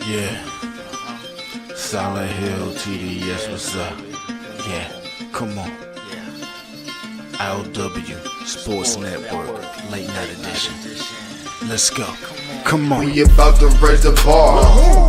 Yeah, Solid Hill TDS, what's up? Yeah, come on. I.O.W. Sports Network, late night edition. Let's go. Come on. We about to raise the bar.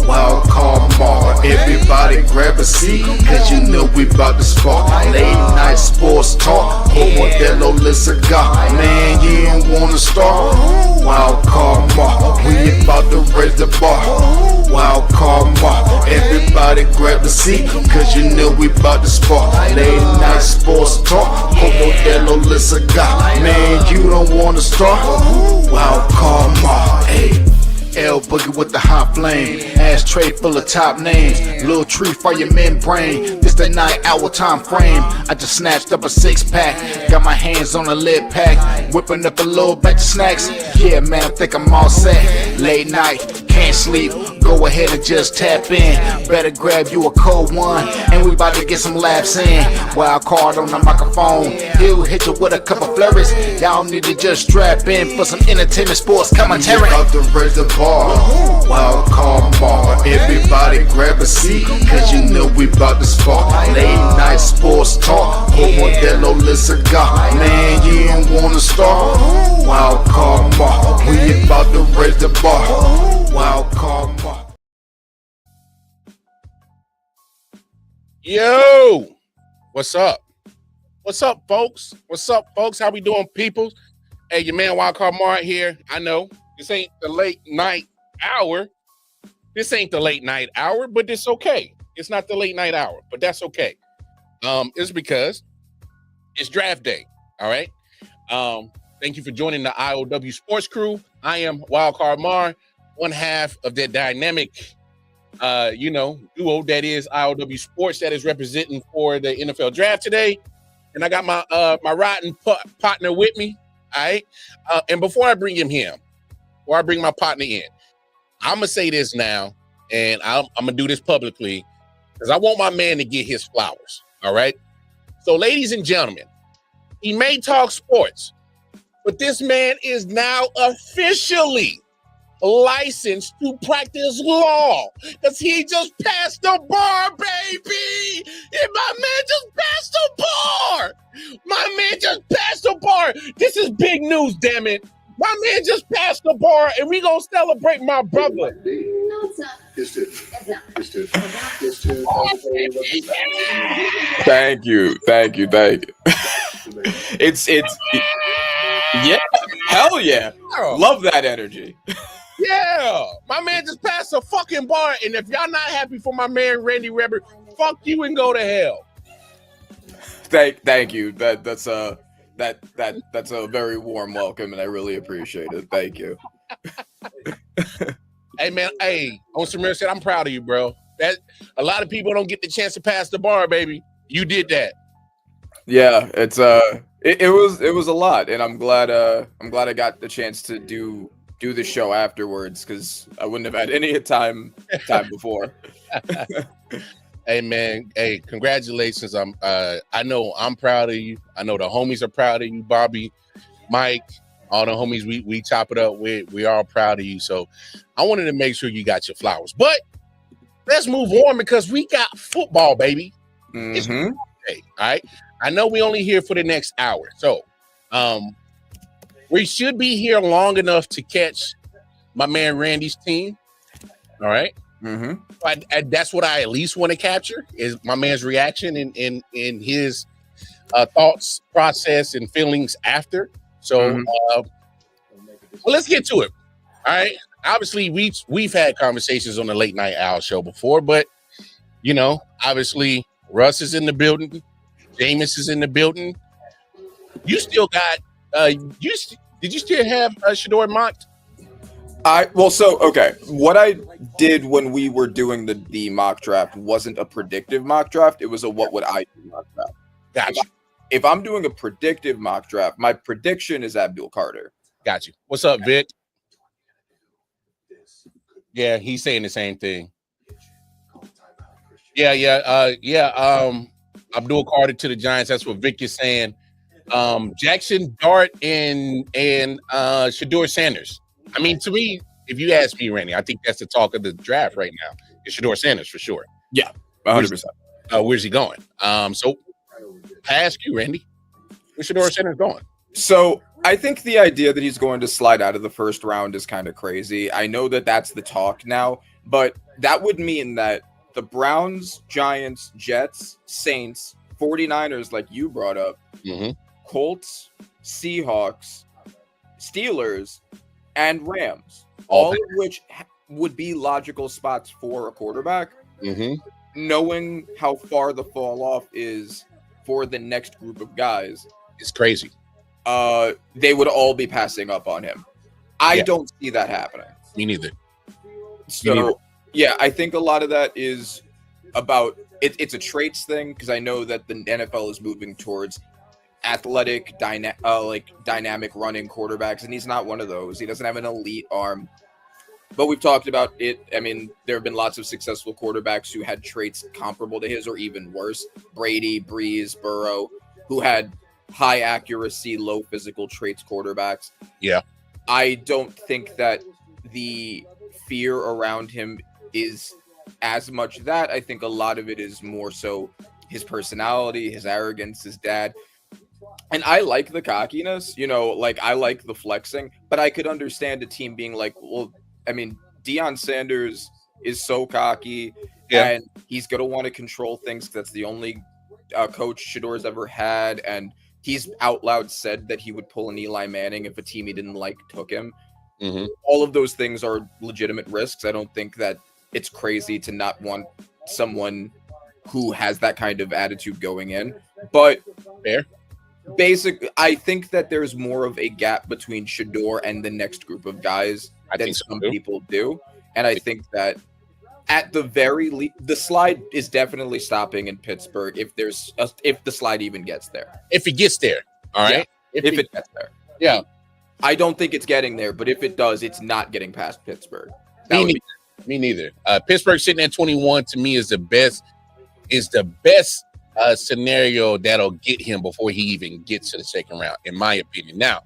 Wild card mar. Everybody grab a seat, cause you know we about to spark. Late night sports talk. Modelo Le Cigar. Man, you don't wanna start. Wild card mar. We about to raise the bar. Wild card mar. Everybody grab a seat, cause you know we about to spark. Late night sports talk. Modelo Le Cigar. Man, you don't wanna start. Wild card mar. Hey. L Boogie with the hot flame, ashtray full of top names, little tree for your membrane. This the 9 hour time frame. I just snatched up a 6-pack, got my hands on a lid pack, whipping up a little batch of snacks. Yeah man, I think I'm all set. Late night, can't sleep, go ahead and just tap in. Better grab you a cold one, and we about to get some laps in. Wild card on the microphone, he'll hit you with a couple flurries. Y'all need to just strap in for some entertainment sports commentary. About to raise the bar. Wild card bar. Everybody grab a seat, cause you know we about to spark. Late night sports talk. Modelo Le Cigar. Man, you don't wanna start. Wild card bar. We about to raise the bar. Wild card bar. Yo, what's up? What's up, folks? What's up, folks? How we doing, people? Hey, your man Wildcard Mart here. I know this ain't the late night hour. This ain't the late night hour, but it's okay. It's not the late night hour, but that's okay. It's because it's draft day. All right. Thank you for joining the I.O.W. Sports Crew. I am Wildcard Mar, one half of that dynamic duo that is I.O.W. Sports that is representing for the NFL draft today. And I got my my riding partner with me. All right. And before I bring my partner in, I'm going to say this now, and I'm going to do this publicly because I want my man to get his flowers. All right. So, ladies and gentlemen, he may talk sports, but this man is now officially licensed to practice law because he just passed the bar, baby. And my man just passed the bar. My man just passed the bar. This is big news, damn it. My man just passed the bar, and we gonna celebrate my brother. No, it's not. It's two. It's not. It's two. Thank you. It's yeah, hell yeah. Love that energy. Yeah, my man just passed the fucking bar, and if y'all not happy for my man Randy Rebber, fuck you and go to hell. Thank you. That's a very warm welcome, and I really appreciate it. Thank you. Hey man, on Samir said, I'm proud of you, bro. That a lot of people don't get the chance to pass the bar, baby. You did that. Yeah, it's it was a lot, and I'm glad I got the chance to do the show afterwards because I wouldn't have had any time before. Hey man, hey, congratulations. I know I'm proud of you. I know the homies are proud of you, Bobby, Mike, all the homies we chop it up with. We are proud of you. So I wanted to make sure you got your flowers. But let's move on because we got football, baby. Mm-hmm. It's okay, all right. I know we only here for the next hour. So we should be here long enough to catch my man Randy's team. All right. Mm-hmm. That's what I at least want to capture is my man's reaction and his thoughts, process, and feelings after. So well, let's get to it. All right. Obviously, we've had conversations on the Late Night Owl show before, but obviously Russ is in the building, Jameis is in the building. You still got did you still have Shador mocked? What I did when we were doing the mock draft wasn't a predictive mock draft. It was a what would I do mock draft. Gotcha. If I'm doing a predictive mock draft, my prediction is Abdul Carter. Got you. What's up, Vic? Yeah, he's saying the same thing. Abdul Carter to the Giants. That's what Vic is saying. Jackson Dart and Shador Sanders. I mean, to me, if you ask me, Randy, I think that's the talk of the draft right now. It's Shedeur Sanders for sure. Yeah, 100%. Where's he going? So I ask you, Randy, where's Shedeur Sanders going? So I think the idea that he's going to slide out of the first round is kind of crazy. I know that that's the talk now, but that would mean that the Browns, Giants, Jets, Saints, 49ers, like you brought up, Colts, Seahawks, Steelers, and Rams, all of which would be logical spots for a quarterback. Knowing how far the fall off is for the next group of guys, it's crazy. They would all be passing up on him. I don't see that happening. Me neither. So, yeah, I think a lot of that is about it's a traits thing, because I know that the NFL is moving towards athletic, dynamic running quarterbacks, and he's not one of those. He doesn't have an elite arm. But we've talked about it. I mean, there have been lots of successful quarterbacks who had traits comparable to his or even worse. Brady, Breeze, Burrow, who had high accuracy, low physical traits quarterbacks. Yeah. I don't think that the fear around him is as much that. I think a lot of it is more so his personality, his arrogance, his dad. And I like the cockiness, like I like the flexing, but I could understand a team being like, well, I mean, Deion Sanders is so cocky and he's going to want to control things. That's the only coach Shedeur's ever had. And he's out loud said that he would pull an Eli Manning if a team he didn't like took him. All of those things are legitimate risks. I don't think that it's crazy to not want someone who has that kind of attitude going in. But I think that there's more of a gap between Shedeur and the next group of guys than some people do. And I think that at the very least, the slide is definitely stopping in Pittsburgh if the slide even gets there. If it gets there, all right? Yeah, if it gets there. Yeah. I don't think it's getting there, but if it does, it's not getting past Pittsburgh. Me neither. Pittsburgh sitting at 21 to me is the best scenario that'll get him before he even gets to the second round, in my opinion. Now,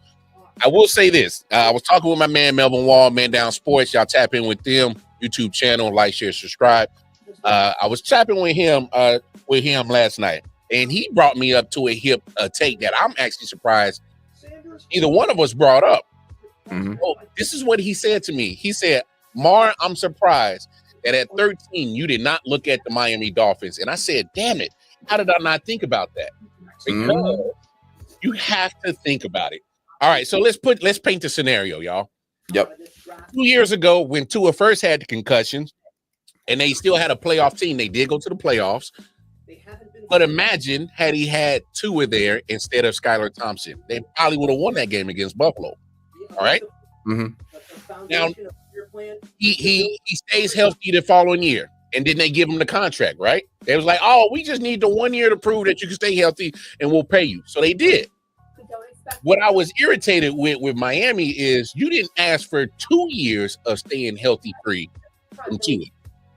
I will say this. I was talking with my man, Melvin Wall, Man Down Sports. Y'all tap in with them. YouTube channel, like, share, subscribe. I was tapping with him last night, and he brought me up to a take that I'm actually surprised either one of us brought up. So this is what he said to me. He said, Mar, I'm surprised that at 13, you did not look at the Miami Dolphins. And I said, damn it. How did I not think about that? Because you have to think about it. All right, so let's paint the scenario, y'all. Yep. 2 years ago, when Tua first had the concussions, and they still had a playoff team, they did go to the playoffs. But imagine had he had Tua there instead of Skylar Thompson, they probably would have won that game against Buffalo. All right. Now he stays healthy the following year, and then they give him the contract. Right? They was like, "Oh, we just need the 1 year to prove that you can stay healthy, and we'll pay you." So they did. What I was irritated with Miami is you didn't ask for 2 years of staying healthy free from Tua.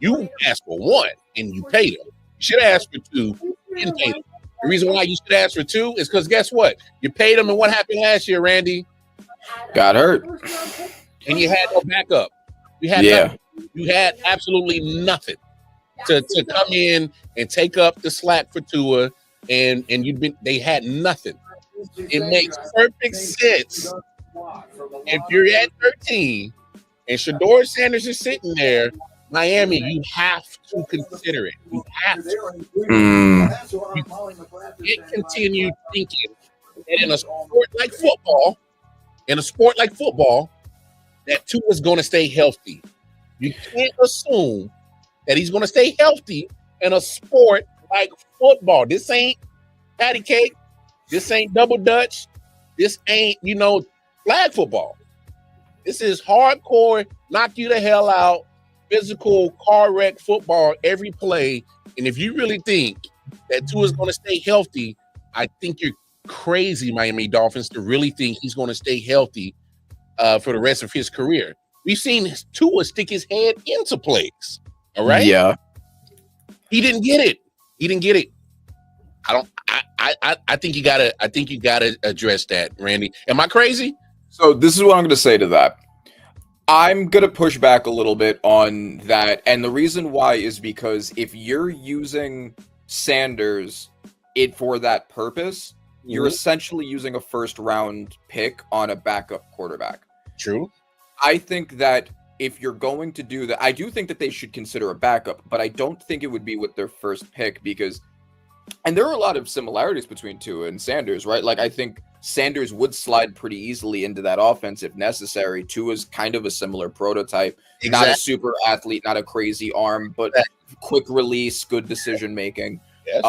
You asked for 1 and you paid him. You should have asked for 2 and paid him. The reason why you should ask for 2 is because guess what? You paid him, and what happened last year, Randy? Got hurt. And you had no backup. You had nothing. You had absolutely nothing to come in and take up the slack for Tua, and they had nothing. It makes perfect sense. If you're at 13 and Shedeur Sanders is sitting there, Miami, you have to consider it. You have to. You can't continue thinking that in a sport like football, that Tua is going to stay healthy. You can't assume that he's going to stay healthy in a sport like football. This ain't patty cake. This ain't double dutch. This ain't, flag football. This is hardcore, knock you the hell out, physical, car wreck football every play. And if you really think that Tua is going to stay healthy, I think you're crazy, Miami Dolphins, to really think he's going to stay healthy for the rest of his career. We've seen Tua stick his head into plays. All right. Yeah. He didn't get it. I think you gotta address that, Randy. Am I crazy? So this is what I'm going to say to that. I'm going to push back a little bit on that. And the reason why is because if you're using Sanders for that purpose, you're essentially using a first round pick on a backup quarterback. True. I think that if you're going to do that, I do think that they should consider a backup, but I don't think it would be with their first pick because, and there are a lot of similarities between Tua and Sanders, right? Like, I think Sanders would slide pretty easily into that offense if necessary. Tua's kind of a similar prototype, not a super athlete, not a crazy arm, but quick release, good decision making. Yes.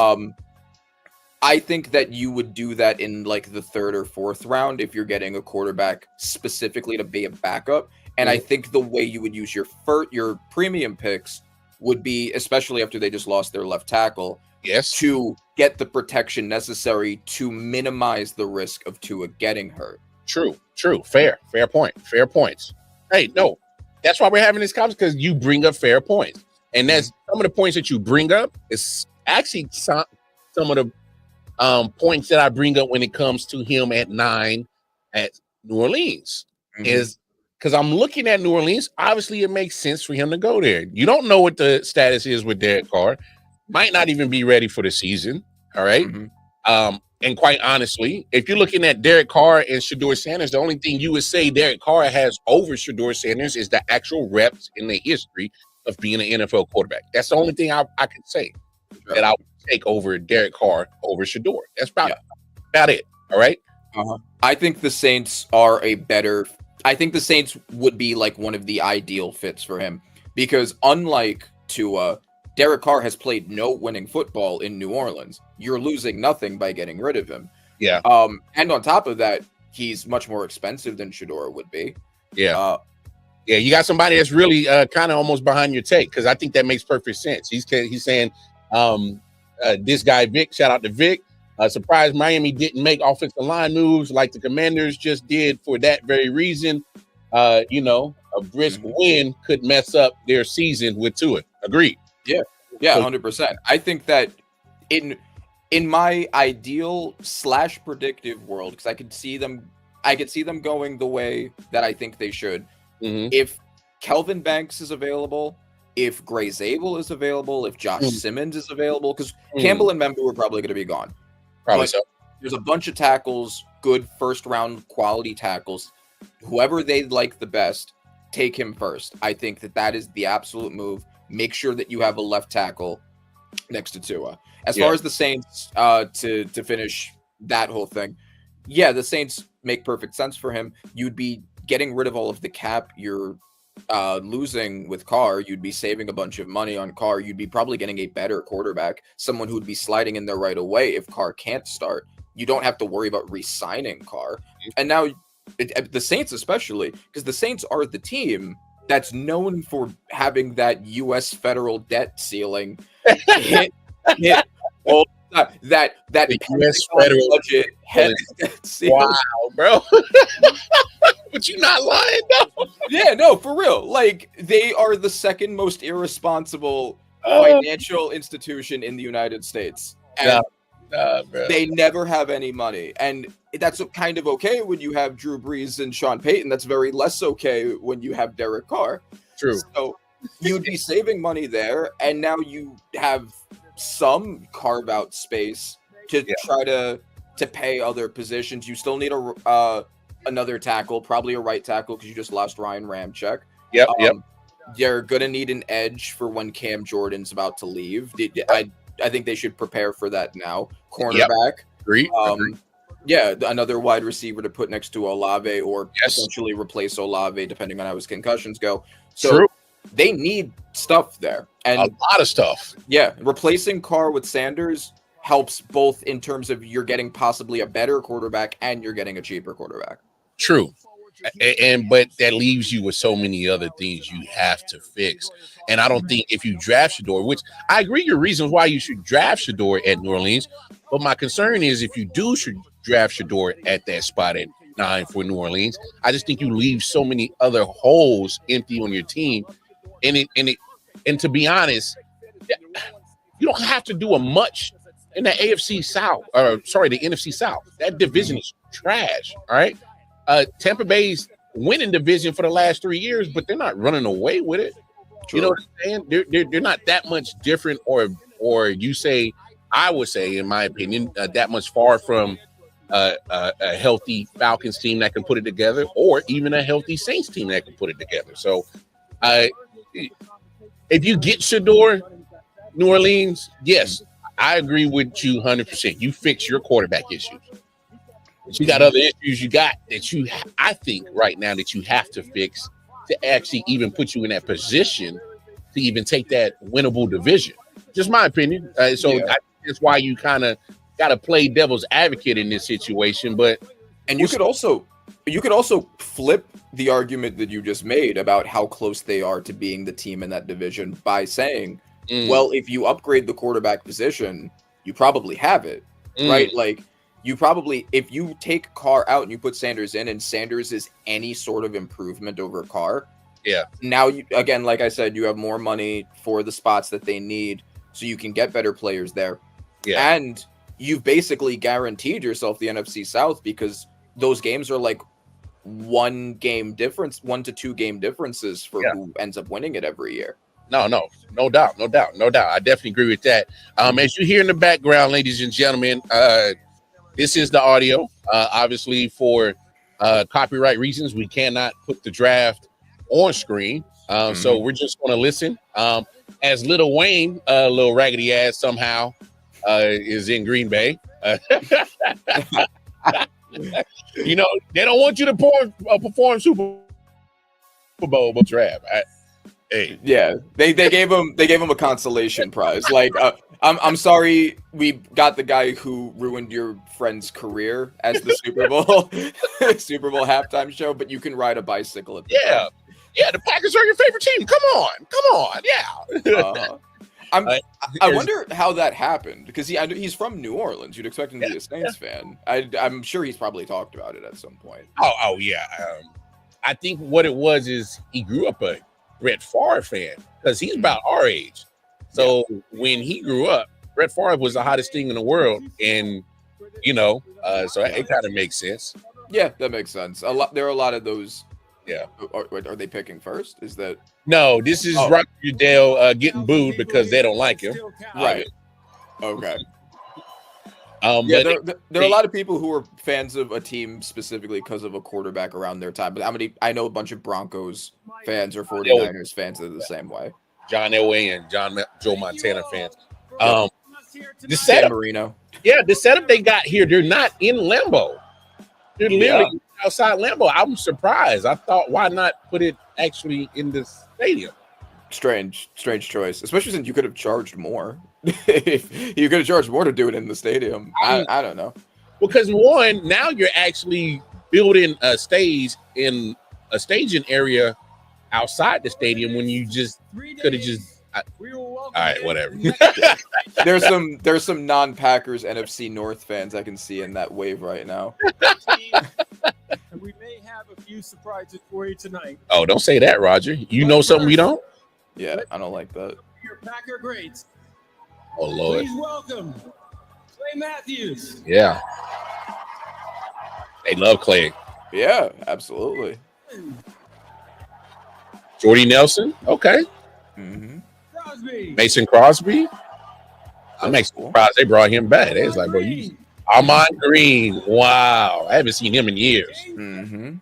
I think that you would do that in like the third or fourth round if you're getting a quarterback specifically to be a backup. And I think the way you would use your premium picks would be, especially after they just lost their left tackle, to get the protection necessary to minimize the risk of Tua getting hurt. True. Fair points. Hey, no, that's why we're having this conversation, because you bring up fair points. And that's some of the points that you bring up is actually some of the points that I bring up when it comes to him at 9 at New Orleans. Is because I'm looking at New Orleans. Obviously, it makes sense for him to go there. You don't know what the status is with Derek Carr. Might not even be ready for the season. All right. And quite honestly, if you're looking at Derek Carr and Shedeur Sanders, the only thing you would say Derek Carr has over Shedeur Sanders is the actual reps in the history of being an NFL quarterback. That's the only thing I can say that I would take over Derek Carr over Shedeur. That's about it. All right. I think the Saints are I think the Saints would be like one of the ideal fits for him because unlike Tua, Derek Carr has played no winning football in New Orleans. You're losing nothing by getting rid of him. Yeah. And on top of that, he's much more expensive than Shedeur would be. Yeah. You got somebody that's really kind of almost behind your take because I think that makes perfect sense. He's saying this guy Vic, shout out to Vic. Surprised Miami didn't make offensive line moves like the Commanders just did for that very reason. A brisk win could mess up their season with Tua. Agreed. Yeah, 100%. I think that in my ideal / predictive world, because I could see them going the way that I think they should. If Kelvin Banks is available, if Gray Zabel is available, if Josh Simmons is available, because Campbell and Membu are probably going to be gone. Probably so. There's a bunch of tackles, good first round quality tackles. Whoever they like the best, take him first. I think that is the absolute move. Make sure that you have a left tackle next to Tua. As far as the Saints, to finish that whole thing, the Saints make perfect sense for him. You'd be getting rid of all of the cap you're losing with Carr. You'd be saving a bunch of money on Carr. You'd be probably getting a better quarterback, someone who'd be sliding in there right away if Carr can't start. You don't have to worry about re-signing Carr. And now the Saints especially, because the Saints are the team that's known for having that U.S. federal debt ceiling hit all that U.S. federal budget head debt ceiling. Wow, bro. But you're not lying, though. Yeah, no, for real. Like, they are the second most irresponsible financial institution in the United States. And they never have any money. And that's kind of okay when you have Drew Brees and Sean Payton. That's very less okay when you have Derek Carr. True. So you'd be saving money there. And now you have some carve-out space to try to pay other positions. You still need another tackle, probably a right tackle because you just lost Ryan Ramczyk. Yep. You're gonna need an edge for when Cam Jordan's about to leave. I think they should prepare for that now. Cornerback. Agreed. Another wide receiver to put next to Olave or essentially replace Olave depending on how his concussions go. So they need stuff there. And a lot of stuff. Yeah, replacing Carr with Sanders helps both in terms of you're getting possibly a better quarterback and you're getting a cheaper quarterback. True. But that leaves you with so many other things you have to fix. And I don't think if you draft Shedeur, which I agree your reasons why you should draft Shedeur at New Orleans, but my concern is if you do draft Shedeur at that spot at 9 for New Orleans, I just think you leave so many other holes empty on your team. And to be honest, you don't have to do a much in the AFC South, the NFC South. That division is trash. All right. Tampa Bay's winning division for the last 3 years, but they're not running away with it. True. You know what I'm saying? They're not that much different, or you say, I would say, in my opinion, that much far from a healthy Falcons team that can put it together, or even a healthy Saints team that can put it together. So, if you get Shador, New Orleans, yes, I agree with you 100%. You fix your quarterback issues. But you got other issues I think right now that you have to fix to actually even put you in that position to even take that winnable division. Just my opinion. That's why you kind of got to play devil's advocate in this situation. But you could also flip the argument that you just made about how close they are to being the team in that division by saying, well, if you upgrade the quarterback position, you probably have it, right? Like, you probably, if you take Carr out and you put Sanders in, and Sanders is any sort of improvement over Carr, now you, again, like I said, you have more money for the spots that they need, so you can get better players there. And you've basically guaranteed yourself the NFC South, because those games are like 1 to 2 game differences for who ends up winning it every year. No doubt. I definitely agree with that. As you hear in the background, ladies and gentlemen, this is the audio. Obviously, for copyright reasons, we cannot put the draft on screen. So we're just going to listen. As Lil Wayne, little raggedy ass, somehow is in Green Bay. You know, they don't want you to perform Super Bowl draft. Hey. Yeah, they gave him a consolation prize. Like, I'm sorry we got the guy who ruined your friend's career as the Super Bowl halftime show, but you can ride a bicycle at the time. Yeah, the Packers are your favorite team. Come on, yeah. I wonder how that happened, because he's from New Orleans. You'd expect him to be a Saints fan. I'm sure he's probably talked about it at some point. Oh yeah. I think what it was is he grew up a Brett Favre fan, because he's about our age. So when he grew up, Brett Favre was the hottest thing in the world, and so it kind of makes sense. Yeah, that makes sense. There are a lot of those. Yeah. Are they picking first? Is that no? This is Roger Goodell getting booed because they don't like him. Right. Okay. But there are a lot of people who are fans of a team specifically because of a quarterback around their time. But I know a bunch of Broncos fans or 49ers fans that are the same way. John Elway and Joe Montana fans. The San setup, Marino. Yeah, the setup they got here, they're not in Lambeau. They're literally outside Lambeau. I'm surprised. I thought, why not put it actually in the stadium? Strange choice, especially since you could have charged more. If you could have charged more to do it in the stadium. I don't know. Because one, now you're actually building a stage in a staging area outside the stadium when you just could have just. All right, whatever. There's some non-Packers NFC North fans I can see in that wave right now. And we may have a few surprises for you tonight. Oh, don't say that, Roger. You know something we don't? Yeah, I don't like that. Your Packer greats. Oh, Lord. Please welcome Clay Matthews. Yeah. They love Clay. Yeah, absolutely. Jordy Nelson. Okay. Mm-hmm. Crosby. Mason Crosby. I'm actually surprised they brought him back. They was like, bro, Armand Green. Wow. I haven't seen him in years. Mm-hmm.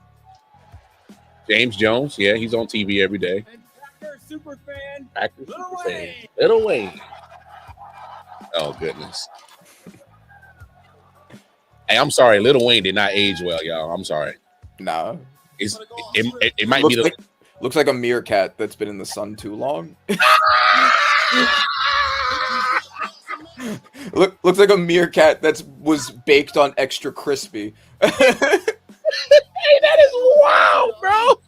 James Jones. Yeah, he's on TV every day. And Packer super fan. Packer super fan. Little Wayne. Oh, goodness. Hey, I'm sorry. Little Wayne did not age well, y'all. I'm sorry. No. It might be looks like a meerkat that's been in the sun too long. Looks like a meerkat that was baked on extra crispy. Hey, that is wild, bro.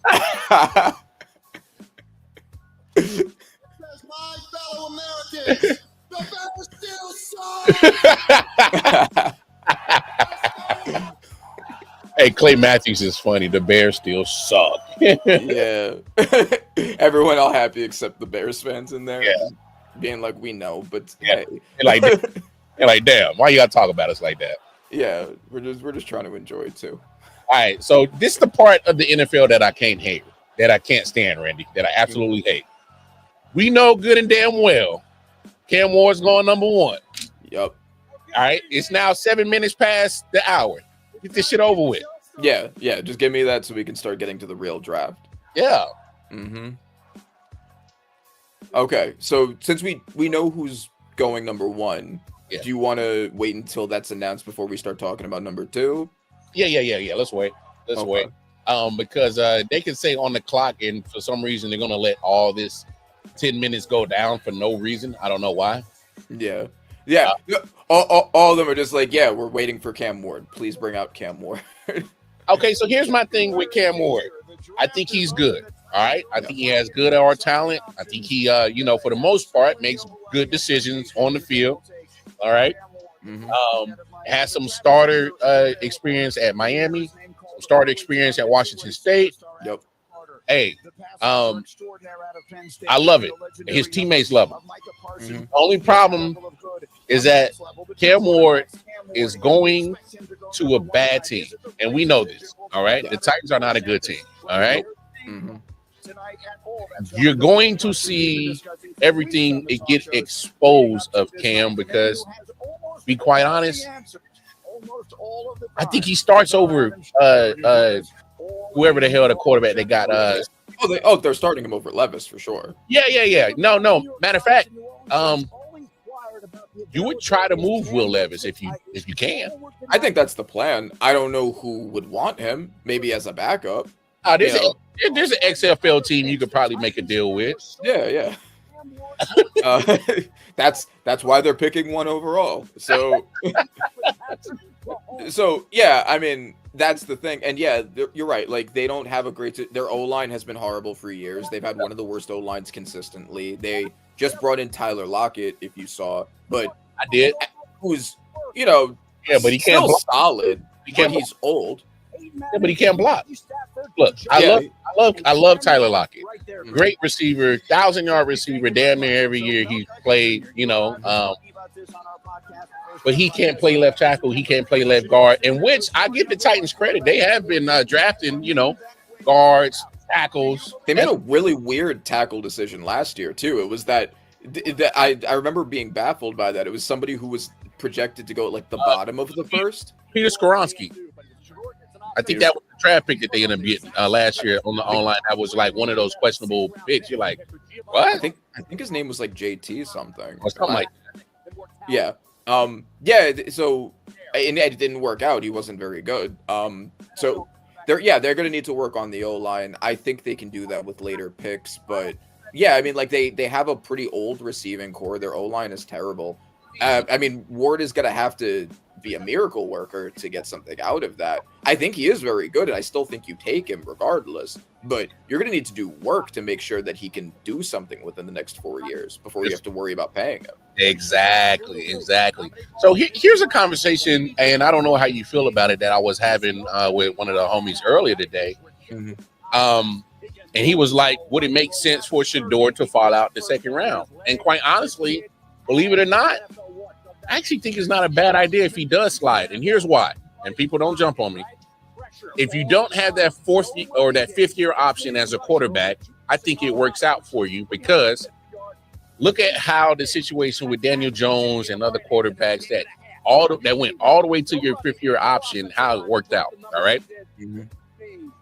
My fellow Americans, the Bears still suck. Hey, Clay Matthews is funny. The Bears still suck. Yeah. Everyone all happy except the Bears fans in there. Yeah. Being like, we know, but Yeah. hey. They're like, damn, why you gotta talk about us like that? Yeah, we're just trying to enjoy it too. All right, so this is the part of the NFL that I can't hate, that I can't stand, Randy, that I absolutely hate. We know good and damn well Cam Ward's going number one. Yep. All right, it's now 7 minutes past the hour. Get this shit over with. Yeah. Just give me that so we can start getting to the real draft. Yeah. Mm-hmm. Okay, so since we know who's going number one, Yeah. do you want to wait until that's announced before we start talking about number two? Yeah. Let's wait. Let's Okay. wait. Because they can say on the clock, and for some reason they're gonna let all this 10 minutes go down for no reason. I don't know why. Yeah. All of them are just like, yeah, we're waiting for Cam Ward. Please bring out Cam Ward. Okay, so here's my thing with Cam Ward. I think he's good. All right. I think he has good arm talent. I think he, for the most part, makes good decisions on the field. All right. Mhm. Has some starter experience at Miami, some starter experience at Washington State. Yep. Hey, I love it. His teammates love him. Mhm. The only problem is that Cam Ward is going to a bad team, and we know this. All right. The Titans are not a good team. All right. Mhm. You're going to see everything get exposed of Cam because, to be quite honest, I think he starts over whoever the hell the quarterback they got. They're starting him over Levis for sure. Yeah. No. Matter of fact, you would try to move Will Levis if you can. I think that's the plan. I don't know who would want him. Maybe as a backup. There's an XFL team you could probably make a deal with. Yeah. That's why they're picking one overall. So yeah, I mean, that's the thing. And yeah, you're right. Like, they don't have a great. Their O-line has been horrible for years. They've had one of the worst O-lines consistently. They just brought in Tyler Lockett, if you saw, but I did. Who's but he can't still block. solid. He's old. Yeah, but he can't block. Look, I love Tyler Lockett. Great receiver, 1,000-yard receiver, damn near every year he played. But he can't play left tackle. He can't play left guard. In which I give the Titans credit. They have been drafting, guards, tackles. They made a really weird tackle decision last year too. It was that I remember being baffled by that. It was somebody who was projected to go at like the bottom of the first. Peter Skoronski. I think that was the draft pick that they ended up getting last year on the online. That was like one of those questionable picks. You're like, what? I think his name was like JT something. Or something like that. Yeah. So and it didn't work out. He wasn't very good. So they're going to need to work on the O-line. I think they can do that with later picks, but yeah, I mean, like they have a pretty old receiving core. Their O-line is terrible. I mean, Ward is going to have to be a miracle worker to get something out of that. I think he is very good, and I still think you take him regardless, but you're going to need to do work to make sure that he can do something within the next 4 years before you have to worry about paying him. Exactly. So here's a conversation, and I don't know how you feel about it, that I was having with one of the homies earlier today. Mm-hmm. And he was like, would it make sense for Shador to fall out the second round? And quite honestly, believe it or not, I actually think it's not a bad idea if he does slide. And here's why. And people don't jump on me. If you don't have that fourth or that fifth year option as a quarterback, I think it works out for you, because look at how the situation with Daniel Jones and other quarterbacks that went all the way to your fifth year option, how it worked out. All right. Mm-hmm.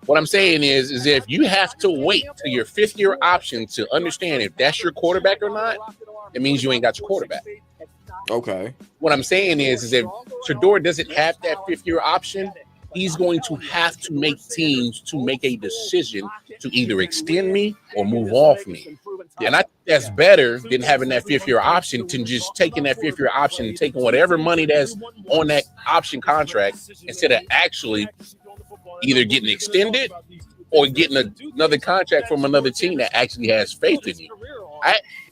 What I'm saying is if you have to wait to your fifth year option to understand if that's your quarterback or not, it means you ain't got your quarterback. Okay. What I'm saying is if Shador doesn't have that fifth year option, he's going to have to make teams to make a decision to either extend me or move off me. And I think that's better than having that fifth year option, to just taking that fifth year option and taking whatever money that's on that option contract instead of actually either getting extended or getting another contract from another team that actually has faith in you.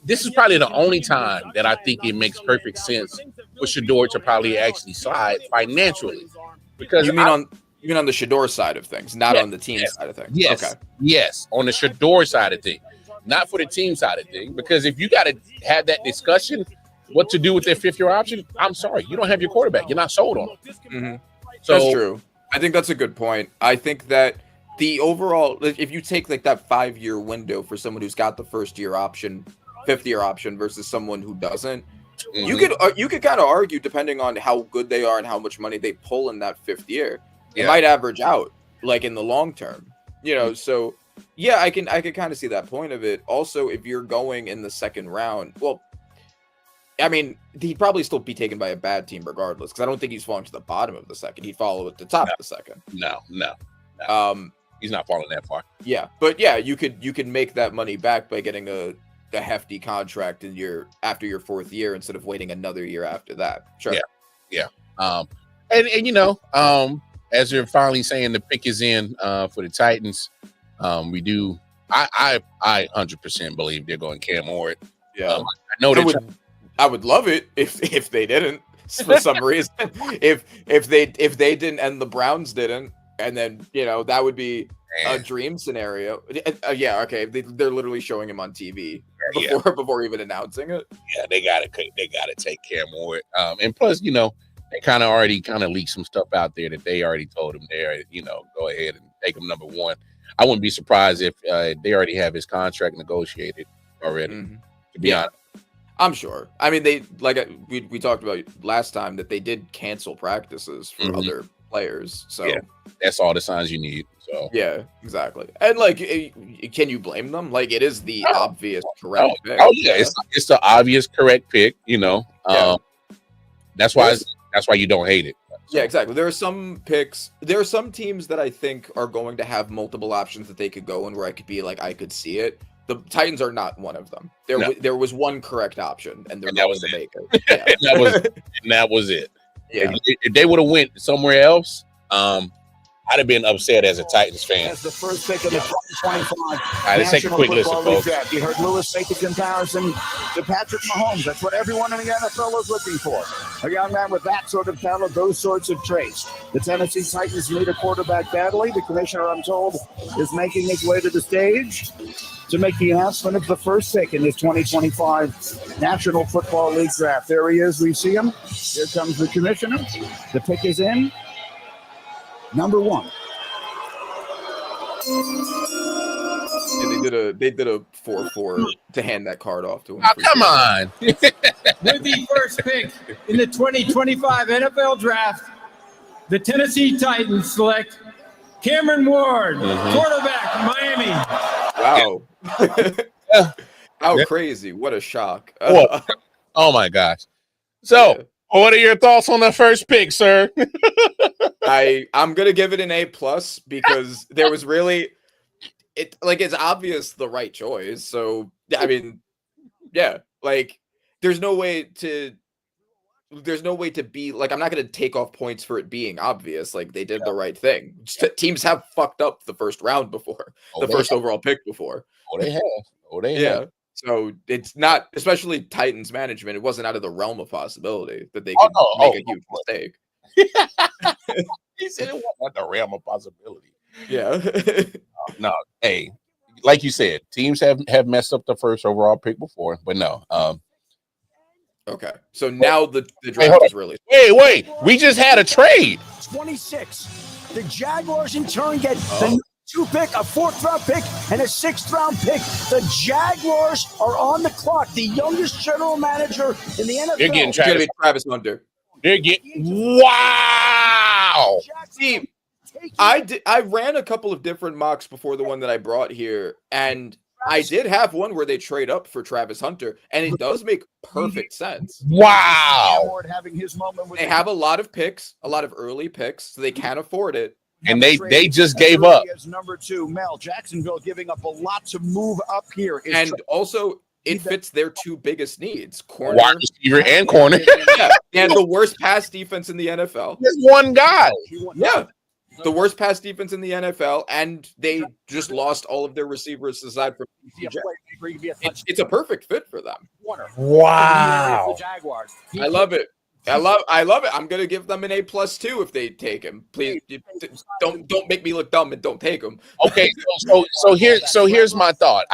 This is probably the only time that I think it makes perfect sense for Shador to probably actually slide financially. Because you mean on the Shador side of things, not on the team side of things. Yes. Okay. Yes, on the Shador side of things, not for the team side of things. Because if you got to have that discussion, what to do with their fifth year option, I'm sorry, you don't have your quarterback. You're not sold on him. Mm-hmm. So that's true. I think that's a good point. I think that the overall, if you take like that 5-year window for someone who's got the first year option, 5th-year option versus someone who doesn't, you could kind of argue, depending on how good they are and how much money they pull in that 5th year, it might average out like in the long term, you know. So yeah, I can kind of see that point of it. Also, if you're going in the 2nd round, well, I mean, he'd probably still be taken by a bad team regardless, because I don't think he's falling to the bottom of the 2nd. He'd follow at the top of the 2nd. No. He's not falling that far. Yeah, but yeah, you could make that money back by getting a hefty contract after your 4th year instead of waiting another year after that. Sure. Yeah. And you know, as you're finally saying the pick is in for the Titans, we do. I 100% believe they're going Cam Ward. Yeah, I know I would love it if they didn't for some reason. If they didn't and the Browns didn't, and then you know that would be a dream scenario. Yeah, okay. They're literally showing him on TV before even announcing it. Yeah, they gotta take Cam Ward. And plus, you know, they kind of leaked some stuff out there that they already told him there. You know, go ahead and take him number 1. I wouldn't be surprised if they already have his contract negotiated already. To be honest. I'm sure. I mean, they we talked about last time that they did cancel practices for other players. So that's all the signs you need. So yeah, exactly. And like, can you blame them? Like, it is the obvious correct pick. Oh yeah, it's the obvious correct pick. You know, that's why you don't hate it. So. Yeah, exactly. There are some picks. There are some teams that I think are going to have multiple options that they could go in where I could see it. The Titans are not one of them. There was one correct option, and that was the Baker. Yeah. that was it. Yeah. If they would have went somewhere else, I'd have been upset as a Titans fan. As the first pick of the 2025 All right, let's take a quick listen, folks. Draft. You heard Lewis make the comparison to Patrick Mahomes. That's what everyone in the NFL is looking for. A young man with that sort of talent, those sorts of traits. The Tennessee Titans need a quarterback badly. The commissioner, I'm told, is making his way to the stage to make the announcement of the first pick in this 2025 National Football League draft. There he is. We see him. Here comes the commissioner. The pick is in. Number 1. And they did a 4-4 to hand that card off to him. Oh, come on. With the first pick in the 2025 NFL Draft, the Tennessee Titans select Cameron Ward, quarterback, Miami. Wow. How crazy. What a shock. Oh, my gosh. So, what are your thoughts on the first pick, sir? I'm going to give it an A+ because there was really it's obvious the right choice. So, I mean, yeah, like there's no way to be like, I'm not going to take off points for it being obvious. Like they did the right thing. Teams have fucked up the first round before, the first overall pick before. They have. So it's not, especially Titans management, it wasn't out of the realm of possibility that they could make a huge mistake. He said it wasn't out the realm of possibility. Yeah. No, hey, like you said, teams have messed up the first overall pick before, but no. Okay, so now the draft is really. Wait, we just had a trade. 26. The Jaguars in turn get the 2 pick, a 4th-round pick, and a 6th-round pick. The Jaguars are on the clock. The youngest general manager in the NFL. They're getting Travis Hunter. They're getting wow. See, I ran a couple of different mocks before the one that I brought here, and I did have one where they trade up for Travis Hunter, and it does make perfect sense. Wow. They have a lot of picks, a lot of early picks, so they can't afford it. And they just gave up. As number 2, Mel Jacksonville giving up a lot to move up here. And also, it fits their 2 biggest needs: corner, wide receiver, and corner. Yeah, and the worst pass defense in the NFL. There's one guy. Yeah, the worst pass defense in the NFL, and they just lost all of their receivers aside from. It's a perfect fit for them. Wow. I love it. I love it. I'm gonna give them an A+ too if they take him. Please don't make me look dumb and don't take him. Okay, so here's my thought.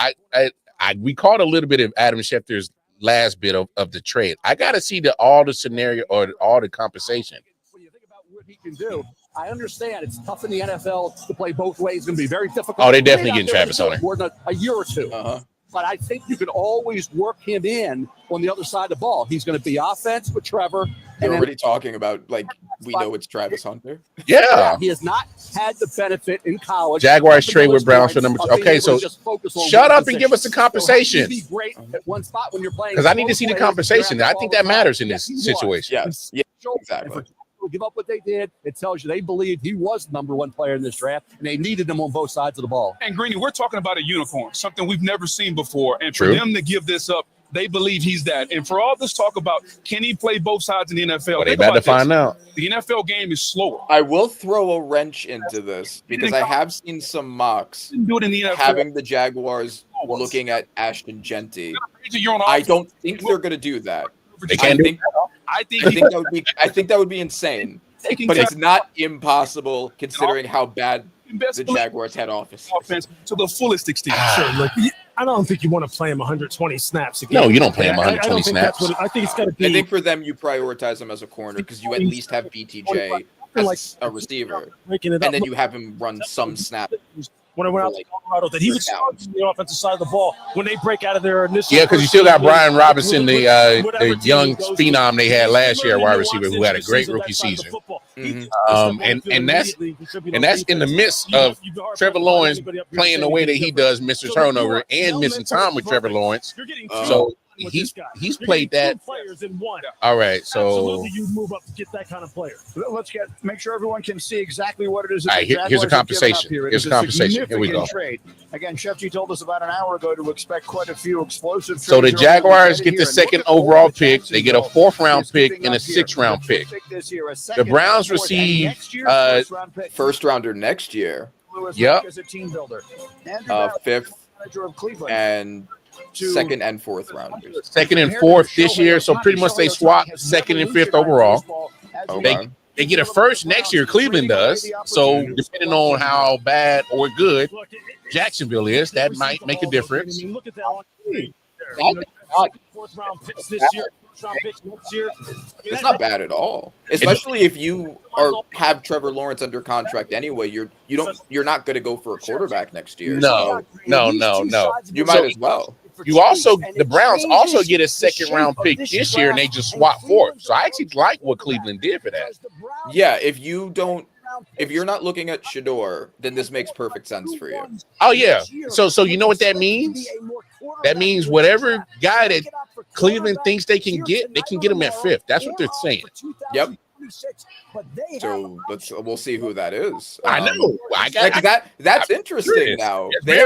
We caught a little bit of Adam Schefter's last bit of the trade. I got to see all the scenario or all the compensation. When you think about what he can do, I understand it's tough in the NFL to play both ways. It's going to be very difficult. Oh, they definitely May not getting be able Travis to do Hunter. it more than a year or two. But I think you could always work him in on the other side of the ball. He's going to be offense with Trevor. You're already talking about, like, we know it's Travis Hunter. Yeah. He has not had the benefit in college. Jaguars trade with Browns for number 2. Okay, so shut up and give us the compensation. Be great at one spot when you're playing. Because I need to see the compensation. I think that matters in this situation. Yes. Yeah, exactly. Give up what they did. It tells you they believed he was the number 1 player in this draft, and they needed him on both sides of the ball. And Greeny, we're talking about a unicorn, something we've never seen before. And for True. them to give this up, they believe he's that. And for all this talk about can he play both sides in the NFL, Well, they think about to about find this. out. The NFL game is slower. I will throw a wrench into this because I have seen some mocks Do it in the NFL. having the Jaguars looking at Ashton Genty. You're on I offense. don't think they're going to do that. They can't do I think I think that would be insane. But it's not impossible considering how bad the Jaguars head office. Offense to the fullest extent. Sure, look, I don't think you want to play him 120 snaps again. No, you don't play him I 120 don't think that's snaps. what I think it's got to be. I think for them, you prioritize him as a corner because you at least have BTJ as a receiver, breaking it and up. then you have him run some snaps. When I went out to Colorado, that he would start on the offensive side of the ball when they break out of their initial. Yeah, because you still got Brian Robinson, the whatever young team he goes phenom they had last year, wide receiver, nuances who had a of great that rookie side of the season. football. And that's in the midst of Trevor Lawrence playing the way that he does, Mr. Turnover, and missing time with Trevor Lawrence. So he's played that. All right, so Absolutely, you move up to get that kind of player. Let's make sure everyone can see exactly what it is. All right, here's a compensation. Here's a compensation. Here we go. Trade. Again, Shefty told us about an hour ago to expect quite a few explosive. So the trades Jaguars early get the here. second overall pick. They get a 4th round pick and a 6th round pick. The Browns receive First rounder next year, Yep. As a team builder. 5th Manager of Cleveland. and 2nd and 4th rounders. 2nd and 4th this year. So pretty much they swap 2nd and 5th overall. Okay. They get a 1st next year. Cleveland does. So depending on how bad or good Jacksonville is, that might make a difference. Look at that. Fourth round picks this year, first round picks next year. It's not bad at all, especially if you have Trevor Lawrence under contract anyway. You're not going to go for a quarterback next year. No. You might as well. The Browns also get a 2nd round pick this year, and they just swap for it. So I actually like what Cleveland did for that. Yeah, if you're not looking at Shador, then this makes perfect sense for you. Oh yeah. So you know what that means? That means whatever guy that Cleveland thinks they can get him at 5th. That's what they're saying. Yep. So we'll see who that is. I know. That's interesting now. They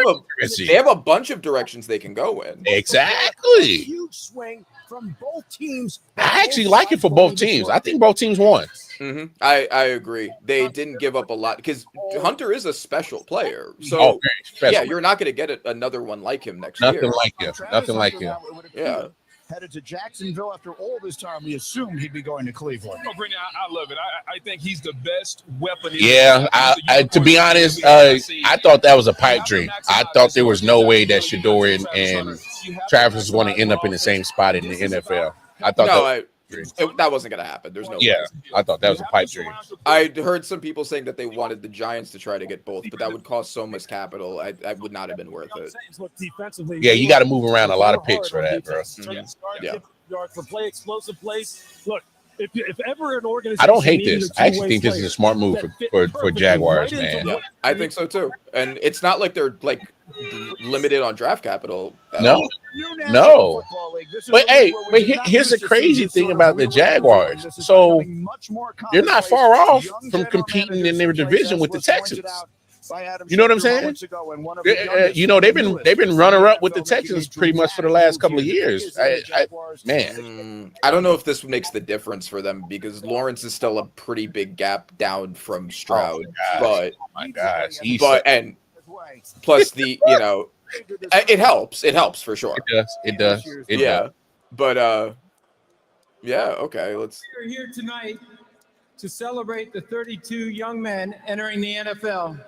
have a bunch of directions they can go in. Exactly. Huge swing from both teams. I actually like it for both teams. I think both teams won. Mm-hmm. I agree. They didn't give up a lot because Hunter is a special player. So yeah, you're not going to get another one like him next year. Nothing like him. Yeah. Headed to Jacksonville after all this time. We assumed he'd be going to Cleveland. Oh, Greeny, I love it. I think he's the best weapon. Yeah, to be honest, I thought that was a pipe dream. I thought there was no way that Shador and Travis was going to end up in the same spot in the NFL. I thought that wasn't going to happen. There's no way. I thought that was a pipe dream. I heard some people saying that they wanted the Giants to try to get both, but that would cost so much capital. I would not have been worth it. Yeah, you got to move around a lot of picks for that, bro. Yeah. For play, explosive plays. Look, if ever an organization, I don't hate this. I actually think this is a smart move for Jaguars, man. Yeah, I think so too. And it's not like they're limited on draft capital. No. But here's the crazy thing about the Jaguars. So they're not far off from competing in their division with the Texans. You know what I'm saying? They've been runner up with the Texans pretty much for the last couple of years. I don't know if this makes the difference for them because Lawrence is still a pretty big gap down from Stroud. And plus it helps. It helps for sure. It does. But okay. We're here tonight to celebrate the 32 young men entering the NFL.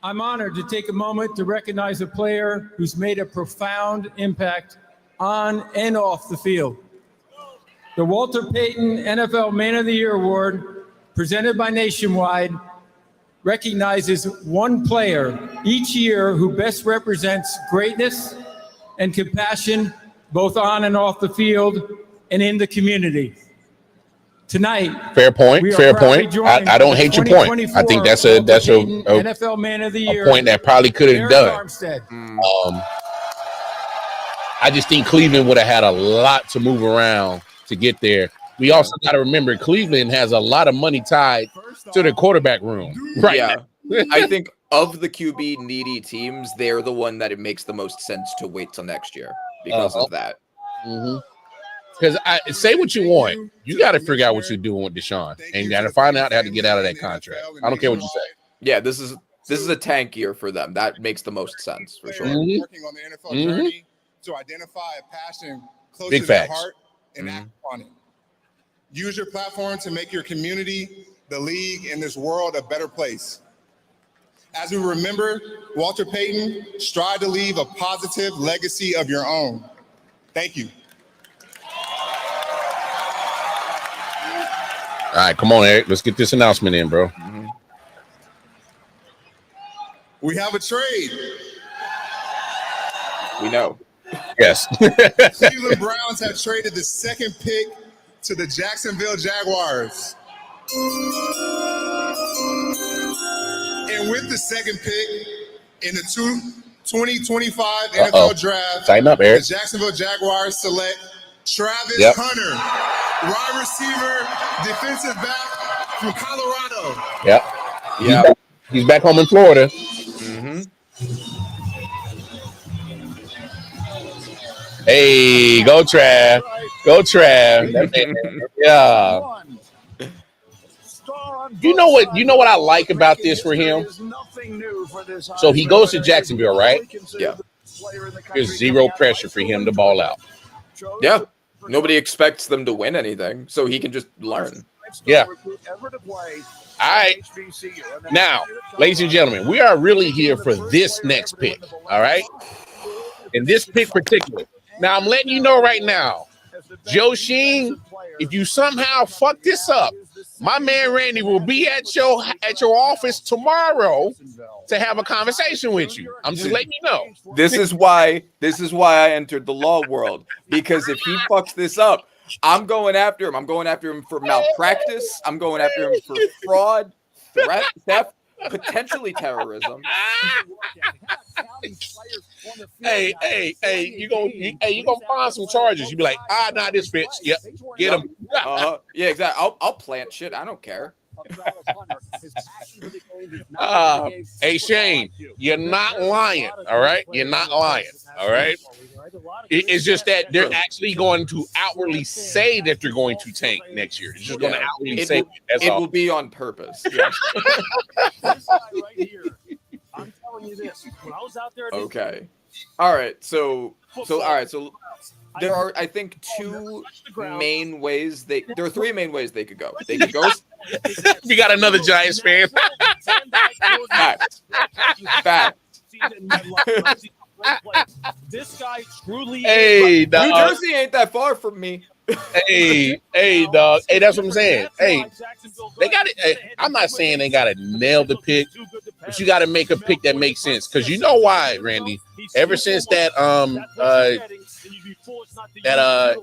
I'm honored to take a moment to recognize a player who's made a profound impact on and off the field. The Walter Payton NFL Man of the Year Award, presented by Nationwide, recognizes one player each year who best represents greatness and compassion both on and off the field and in the community. Tonight, Fair point. we are Fair proudly point. joined I by don't the hate your point. I think that's a NFL Man of the Year, point that probably could have Eric done. Armstead. I just think Cleveland would have had a lot to move around to get there. We also got to remember Cleveland has a lot of money tied to the quarterback room. Right. Yeah. I think of the QB needy teams, they're the one that it makes the most sense to wait till next year because of that. Because I say what you want, you got to figure out what you're doing with Deshaun, and you got to find out how to get out of that contract. I don't care what you say. Yeah, this is a tank year for them. That makes the most sense for sure. Working on the NFL journey to identify a passion close Big to their facts. heart and act on it. Use your platform to make your community, the league, and this world a better place. As we remember Walter Payton, strive to leave a positive legacy of your own. Thank you. All right, come on, Eric. Let's get this announcement in, bro. We have a trade. We know. Yes. Cleveland Browns have traded the second pick to the Jacksonville Jaguars. And with the second pick in the 2025 NFL Draft, Tighten up, Eric. the Jacksonville Jaguars select Travis Hunter, wide receiver, defensive back from Colorado. Yep. Yeah. He's back home in Florida. Hey, go Trav. Go Trav. Yeah. You know what I like about this for him? So he goes to Jacksonville, right? Yeah. There's zero pressure for him to ball out. Yeah. Nobody expects them to win anything, so he can just learn. Yeah. All right. Now, ladies and gentlemen, we are really here for this next pick. All right. And this pick particular. Now, I'm letting you know right now, Joe Sheen, if you somehow fuck this up, my man Randy will be at your office tomorrow to have a conversation with you. I'm just letting you know. This is why I entered the law world, because if he fucks this up, I'm going after him. I'm going after him for malpractice. I'm going after him for fraud, theft, potentially terrorism. Hey, you gonna find some charges. You be like, nah, this fits. Yep, get him. Yeah, exactly. I'll plant shit. I don't care. Hey Shane, you're not lying. All right, you're not lying. All right. It's just that they're actually going to outwardly say that they're going to tank next year. It's just going to outwardly say it will be on purpose. Yeah. This guy right here, I'm telling you this. When I was out there, okay. All right. So there are, I think, two main ways there are three main ways they could go. They could go. We got another Giants fan. Fact. This guy truly. Hey, New Jersey ain't that far from me. Hey, dog. Hey, that's what I'm saying. Hey, they got it. Hey, I'm not saying they got to nail the pick, but you got to make a pick that makes sense. Because you know why, Randy? Ever since that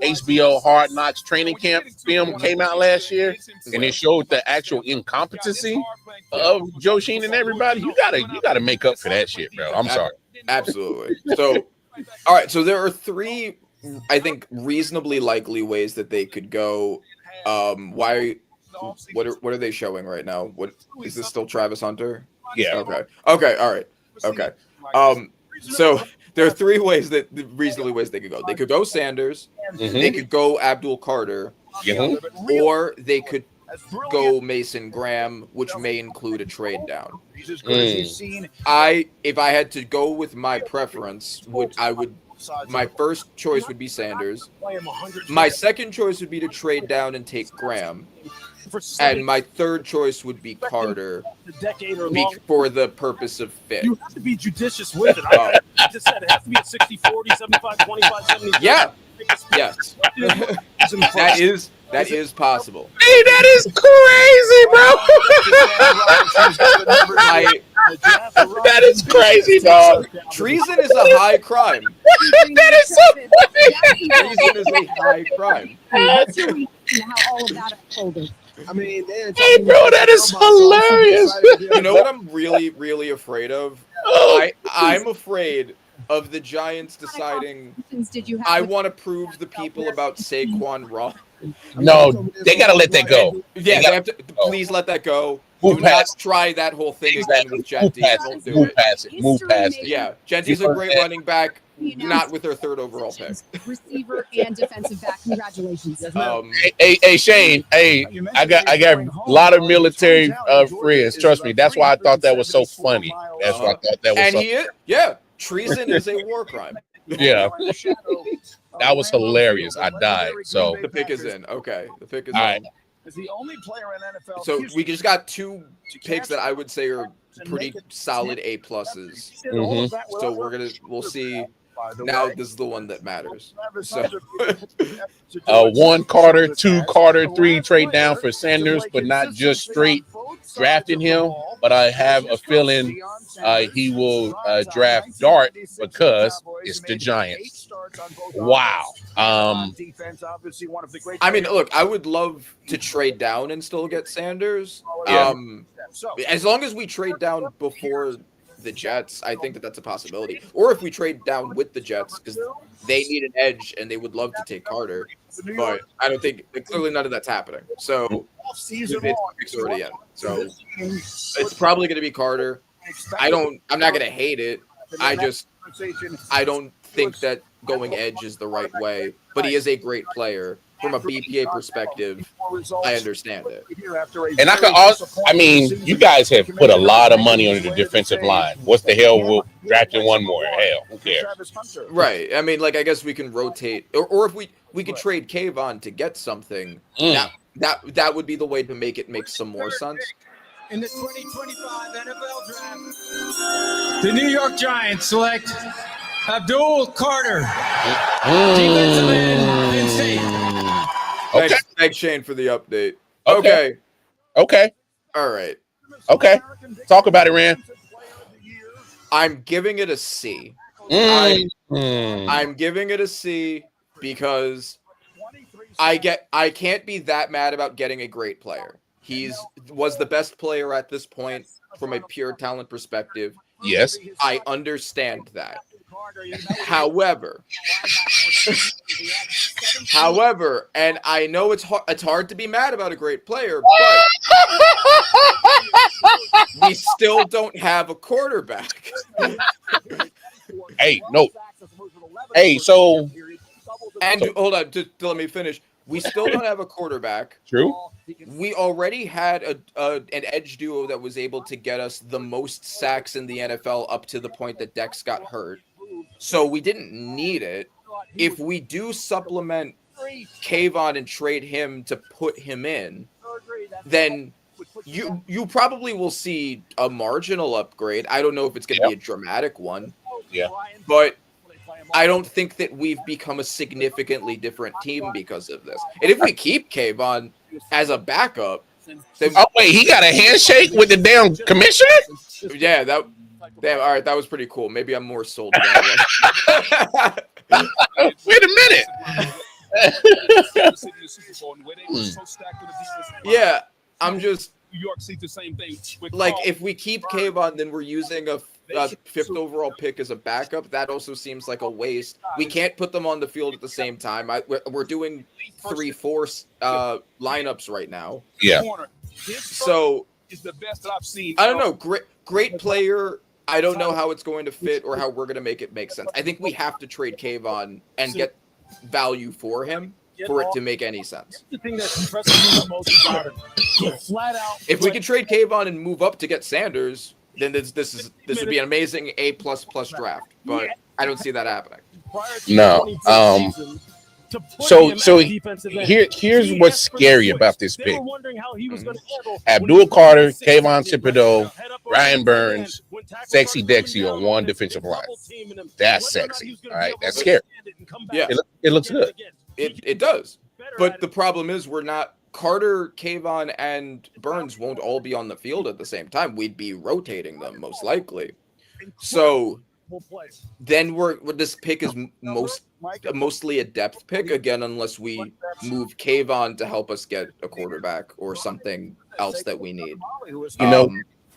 HBO Hard Knocks training camp film came out last year, and it showed the actual incompetency of Joe Sheen and everybody, you gotta make up for that shit, bro. I'm sorry. Absolutely. So, all right. So there are three, I think, reasonably likely ways that they could go. What are they showing right now? What is this still Travis Hunter? Yeah. Okay. All right. Okay. So there are three ways reasonably ways they could go. They could go Sanders. They could go Abdul Carter, or they could go Mason Graham, which may include a trade down. If I had to go with my preference, my first choice would be Sanders. My second choice would be to trade down and take Graham. And my third choice would be Carter for the purpose of fit. You have to be judicious with it. I just said it has to be a 60-40, 75-25, 70. Yeah. Yes. That is possible. Hey, that is crazy, bro. That is crazy, dog. Treason is a high crime. That is so funny. Treason is a high crime. What's your reaction to how all of that unfolded? I mean, Hey, bro, that is hilarious. You know what I'm really, really afraid of? I'm afraid of the Giants deciding I want to prove the people about Saquon wrong. No, they gotta let that go. Yeah, they have to. Please let that go. Do not try that whole thing again with Genty. Don't do Move it. past it. Move past it. Yeah, Genty's a great running back. Not with her third overall pick. Receiver and defensive back. Congratulations. Hey, Shane. Hey, I got a lot of military friends. Trust me. That's why I thought that was so funny. That's why I thought that was. And treason is a war crime. Yeah. That was hilarious. I died. So the pick is in. Okay, the pick is all in. right. Is the only player in NFL. So we just got 2 picks that I would say are pretty solid A pluses. So we'll see. Now this is the one that matters. So 1 Carter, 2 Carter, 3 trade down for Sanders, but not just straight drafting him. But I have a feeling he will draft Dart because it's the Giants. Wow. I mean, look, I would love to trade down and still get Sanders. As long as we trade down before the Jets, I think that's a possibility. Or if we trade down with the Jets, because they need an edge and they would love to take Carter. But I don't think, clearly none of that's happening. So it's already in. So it's probably going to be Carter. I'm not going to hate it. I don't think that going edge is the right way. But he is a great player. From a BPA perspective, I understand it. And I can also, I mean, you guys have put a lot of money on the defensive line. What's the hell? We'll draft in one more. Hell, who cares? Right. I mean, like, I guess we can rotate, or if we could trade Kayvon to get something. That would be the way to make it make some more sense. In the 2025 NFL Draft, the New York Giants select Abdul Carter, defensive end, Penn State. Thanks, Shane, for the update. Okay. All right. Okay. Talk about it, Rand. I'm giving it a C. I'm giving it a C because I can't be that mad about getting a great player. Was the best player at this point from a pure talent perspective. Yes. I understand that. However, and I know it's hard to be mad about a great player, but we still don't have a quarterback. Hey, no. Hey, so hold on, to let me finish. We still don't have a quarterback. True. We already had an edge duo that was able to get us the most sacks in the NFL up to the point that Dex got hurt. So we didn't need it. If we do supplement Kayvon and trade him to put him in, then you probably will see a marginal upgrade. I don't know if it's going to be a dramatic one. Yeah. But I don't think that we've become a significantly different team because of this. And if we keep Kayvon as a backup, then wait, he got a handshake with the damn commissioner? Yeah, all right, that was pretty cool. Maybe I'm more sold to that one. Wait a minute. Yeah, I'm just New York sees the same thing. Like, if we keep Kayvon, then we're using a 5th overall pick as a backup. That also seems like a waste. We can't put them on the field at the same time. We're doing 3-4 lineups right now. Yeah. So is the best that I've seen. I don't know. Great player. I don't know how it's going to fit or how we're going to make it make sense. I think we have to trade Kayvon and get value for him for it to make any sense. The thing that impresses me the most about him, flat out. If we can trade Kayvon and move up to get Sanders, then this would be an amazing A++ draft. But I don't see that happening. No. So here's what's scary about this pick. Abdul Carter, Kayvon Thibodeau, Ryan Burns, Sexy Dexy on one defensive line. That's sexy. All right, that's scary. Yeah, it looks good. It does. But the problem is we're not. Carter, Kayvon, and Burns won't all be on the field at the same time. We'd be rotating them most likely. So then this pick is mostly a depth pick again, unless we move Kayvon to help us get a quarterback or something else that we need.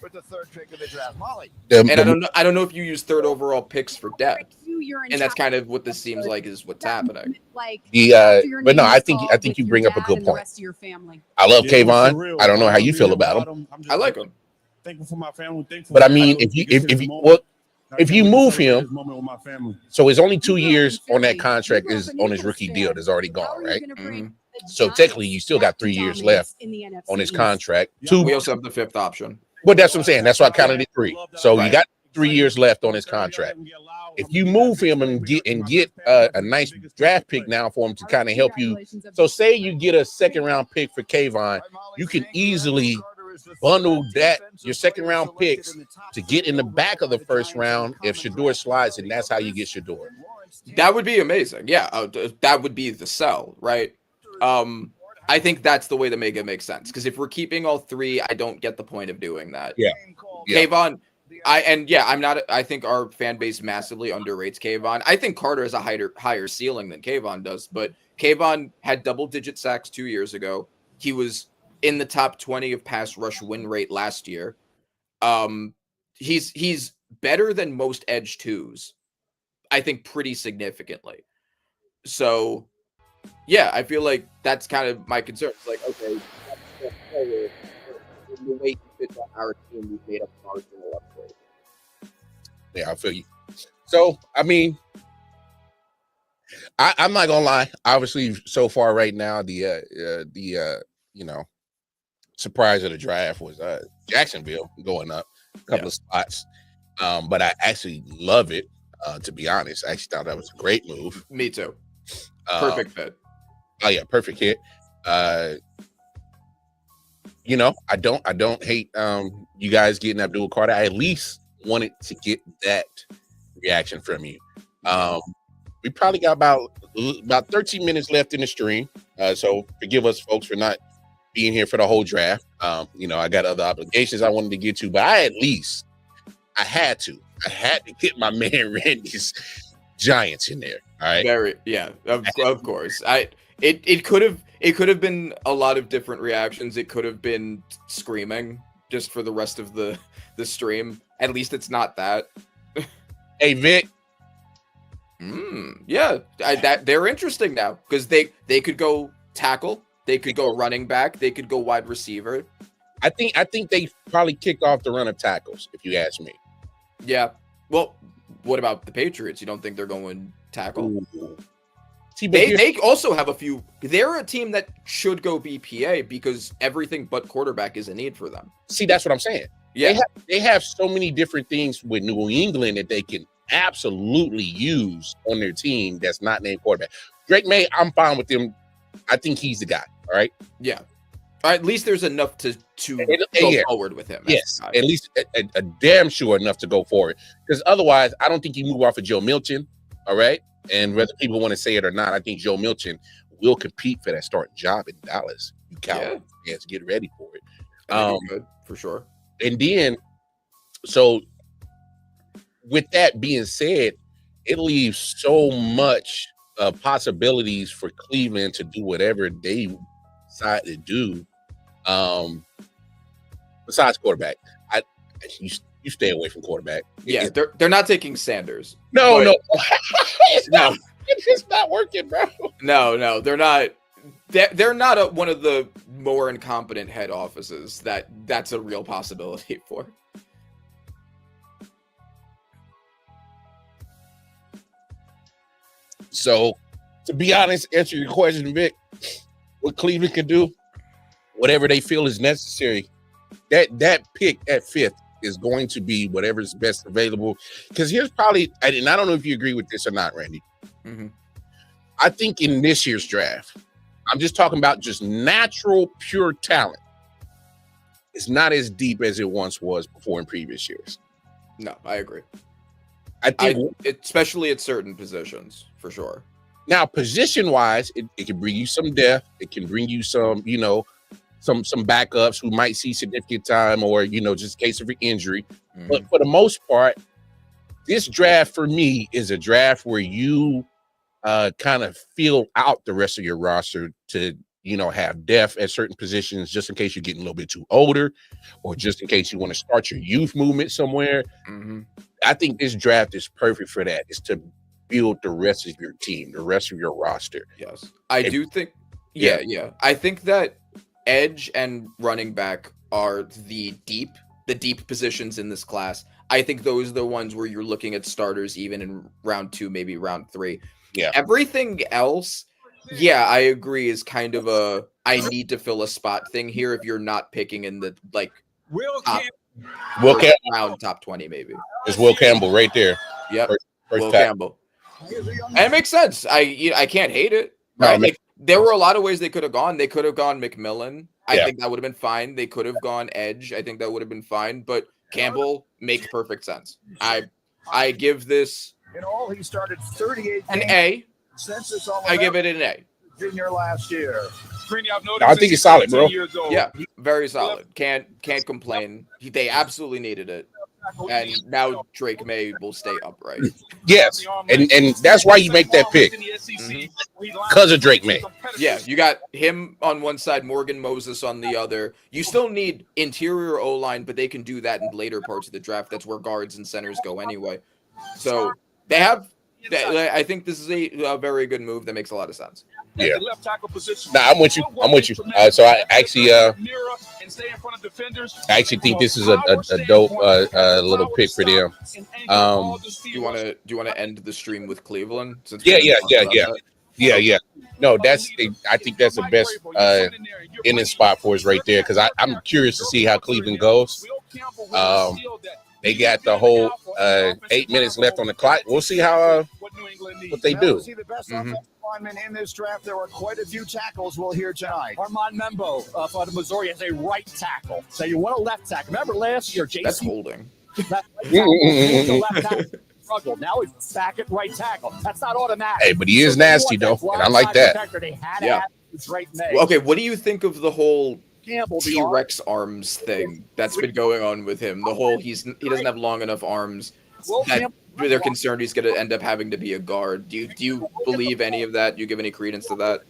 With the third pick of the draft, Molly. And I don't know if you use third overall picks for depth, and that's kind of what this seems like is what's happening. But no, I think you bring up a good point. I love Kayvon. I don't know how you feel about him. I like him. Thankful for my family. But I mean, if you move him, so it's only 2 years on that contract is on his rookie deal that's already gone, right? So technically, you still got 3 years left on his contract. We also have the fifth option. But that's what I'm saying. That's why I counted it 3. So you got 3 years left on his contract. If you move him and get a nice draft pick now for him to kind of help you. So say you get a second round pick for Kayvon, you can easily bundle your second round picks to get in the back of the first round if Shedeur slides, and that's how you get Shedeur. That would be amazing. Yeah, that would be the sell, right? I think that's the way to make it make sense. Because if we're keeping all 3, I don't get the point of doing that. Yeah. Kayvon, I think our fan base massively underrates Kayvon. I think Carter has a higher ceiling than Kayvon does, but Kayvon had double-digit sacks 2 years ago. He was in the top 20 of pass rush win rate last year. He's better than most edge 2s, I think, pretty significantly. So yeah, I feel like that's kind of my concern. It's like, okay, the way he fits on our team, we've made a marginal upgrade. Yeah, I feel you. So, I mean, I'm not gonna lie. Obviously, so far right now, the surprise of the draft was Jacksonville going up a couple of spots. But I actually love it. To be honest, I actually thought that was a great move. Me too. Perfect fit. Oh yeah, perfect hit. I don't hate you guys getting Abdul Carter. I at least wanted to get that reaction from you. We probably got about 13 minutes left in the stream. So forgive us folks for not being here for the whole draft. I got other obligations I wanted to get to, but I had to get my man Randy's Giants in there. All right. Of course. It could have been a lot of different reactions. It could have been screaming just for the rest of the stream. At least it's not that. Hey Vic. Yeah, they're interesting now because they could go tackle, they could go running back, they could go wide receiver. I think they probably kick off the run of tackles, if you ask me. Yeah. Well, what about the Patriots? You don't think they're going tackle? See, they also have a few. They're a team that should go BPA because everything but quarterback is a need for them. See, that's what I'm saying. Yeah, they have so many different things with New England that they can absolutely use on their team that's not named quarterback. Drake May, I'm fine with him. I think he's the guy. All right. Yeah. At least there's enough to go forward with him. Yes, at least a damn sure enough to go forward. Because otherwise, I don't think you move off of Joe Milton. All right. And whether people want to say it or not, I think Joe Milton will compete for that starting job in Dallas. You Cowboys fans get ready for it. Good, for sure. And then, so with that being said, it leaves so much possibilities for Cleveland to do whatever they decide to do. Besides quarterback, you stay away from quarterback. Yeah, they're not taking Sanders. No, No, it's not working, bro. No, they're not. They're not one of the more incompetent head offices that's a real possibility for. So, to be honest, answer your question, Vic, what Cleveland can do, whatever they feel is necessary, that pick at 5th is going to be whatever's best available. Because here's probably, and I don't know if you agree with this or not, Randy. Mm-hmm. I think in this year's draft, I'm just talking about just natural, pure talent. It's not as deep as it once was before in previous years. No, I agree. I think, especially at certain positions, for sure. Now, position-wise, it can bring you some depth. It can bring you some, some backups who might see significant time or, just in case of an injury. But for the most part, this draft for me is a draft where you kind of fill out the rest of your roster to, have depth at certain positions just in case you're getting a little bit too older or just in case you want to start your youth movement somewhere. I think this draft is perfect for that. It's to build the rest of your team, the rest of your roster. Yes. I do think, yeah. I think that edge and running back are the deep positions in this class. I think those are the ones where you're looking at starters even in round 2, maybe round 3. Yeah. Everything else, I agree, is kind of a I need to fill a spot thing here if you're not picking in the round top 20, maybe. There's Will Campbell right there. Yep. First Will tap. Campbell. And it makes sense. I can't hate it. No, Right? Like, there were a lot of ways they could have gone. They could have gone McMillan. I Yeah. think that would have been fine. They could have gone edge. I think that would have been fine. But Campbell makes perfect sense. I give this In all, he started 38 an games A. since it's all I give it an A. junior last year. I think it's solid, bro. Yeah, very solid. Can't complain. They absolutely needed it. And now Drake May will stay upright. Yes, and that's why you make that pick because of Drake May. Yeah, you got him on one side, Morgan Moses on the other. You still need interior O-line, but they can do that in later parts of the draft. That's where guards and centers go anyway. So they have. I think this is a very good move that makes a lot of sense. Yeah. Nah, I'm with you. So I actually think this is a dope little pick for them. Do you want to end the stream with Cleveland? Yeah. No, I think that's the best ending spot for us right there because I'm curious to see how Cleveland goes. They got the whole 8 minutes left on the clock. We'll see how what they do. Linemen in this draft, there are quite a few tackles we'll hear tonight. Armand Membo out of Missouri has a right tackle. So you want a left tackle. Remember last year, JC? That's holding. Left tackle struggled. Now he's back at right tackle. That's not automatic. Hey, but he is nasty though, and I like that. Yeah. Okay, what do you think of the whole T-Rex arms thing that's been going on with him? The whole he doesn't have long enough arms. That they're concerned he's going to end up having to be a guard. Do you believe any of that? Do you give any credence to that?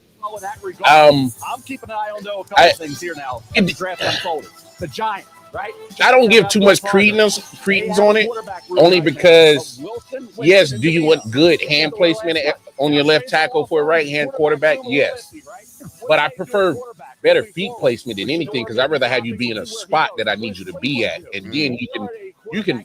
I'm keeping an eye on a couple things here now. The draft unfolded. The Giants, right? I don't give too much credence on it, only because yes, do you want good hand placement on your left tackle for a right hand quarterback? Yes, but I prefer better feet placement than anything because I'd rather have you be in a spot that I need you to be at, and then you can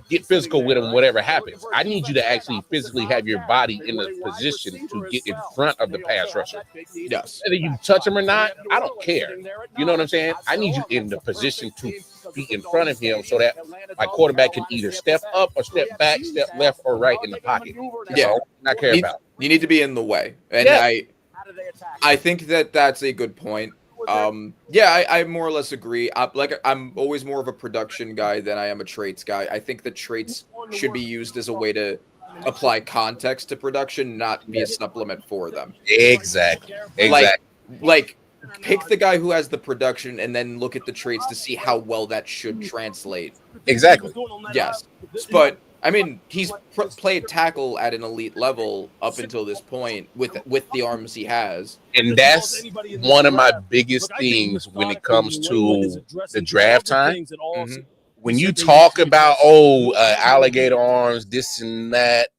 get physical with them, whatever happens. I need you to actually physically have your body in a position to get in front of the pass rusher. Yes. Whether you touch him or not, I don't care. You know what I'm saying? I need you in the position to be in front of him so that my quarterback can either step up or step back, step left or right in the pocket. That's all I care about. You need to be in the way. And I think that's a good point. I more or less agree. I'm always more of a production guy than I am a traits guy. I think that traits should be used as a way to apply context to production, not be a supplement for them. Exactly. Like pick the guy who has the production and then look at the traits to see how well that should translate. Exactly. Yes. But I mean, he's played tackle at an elite level up until this point with the arms he has. And that's one of my biggest things when it comes to the draft time. Mm-hmm. When you talk about, alligator arms, this and that,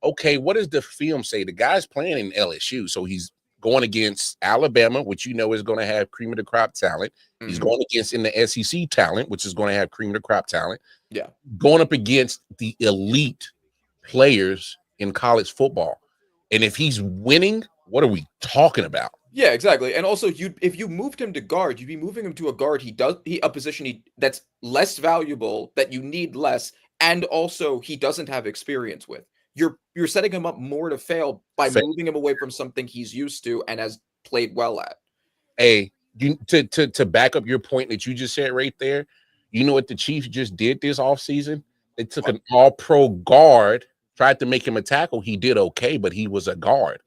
okay, what does the film say? The guy's playing in LSU, so he's going against Alabama, which is going to have cream of the crop talent. Mm-hmm. He's going against in the SEC talent, which is going to have cream of the crop talent. Yeah. Going up against the elite players in college football. And if he's winning, what are we talking about? Yeah, exactly. And also, if you moved him to guard, you'd be moving him to a guard. A position that's less valuable, that you need less, and also he doesn't have experience with. You're setting him up more to fail by moving him away from something he's used to and has played well at. Hey, to back up your point that you just said right there, you know what the Chiefs just did this offseason? They took an all-pro guard tried to make him a tackle. He did okay, but he was a guard.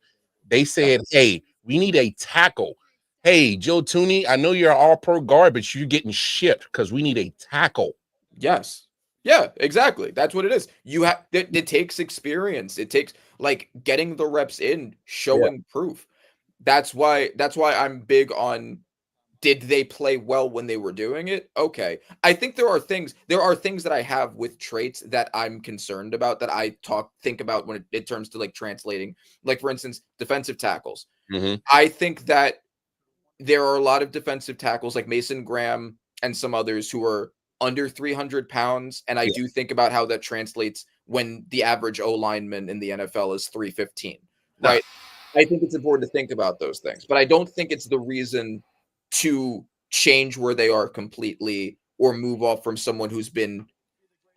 They said, hey, we need a tackle. Hey, Joe Tooney, I know you're an all-pro guard, but you're getting shipped because we need a tackle. Yes. Yeah, exactly. That's what it is. You have it takes experience. It takes like getting the reps in, showing proof. That's why I'm big on, did they play well when they were doing it? Okay. I think there are things that I have with traits that I'm concerned about, that I think about when it terms to like translating, like for instance, defensive tackles. I think that there are a lot of defensive tackles like Mason Graham and some others who are under 300 pounds. And I do think about how that translates when the average O lineman in the NFL is 315, right? I think it's important to think about those things, but I don't think it's the reason to change where they are completely or move off from someone who's been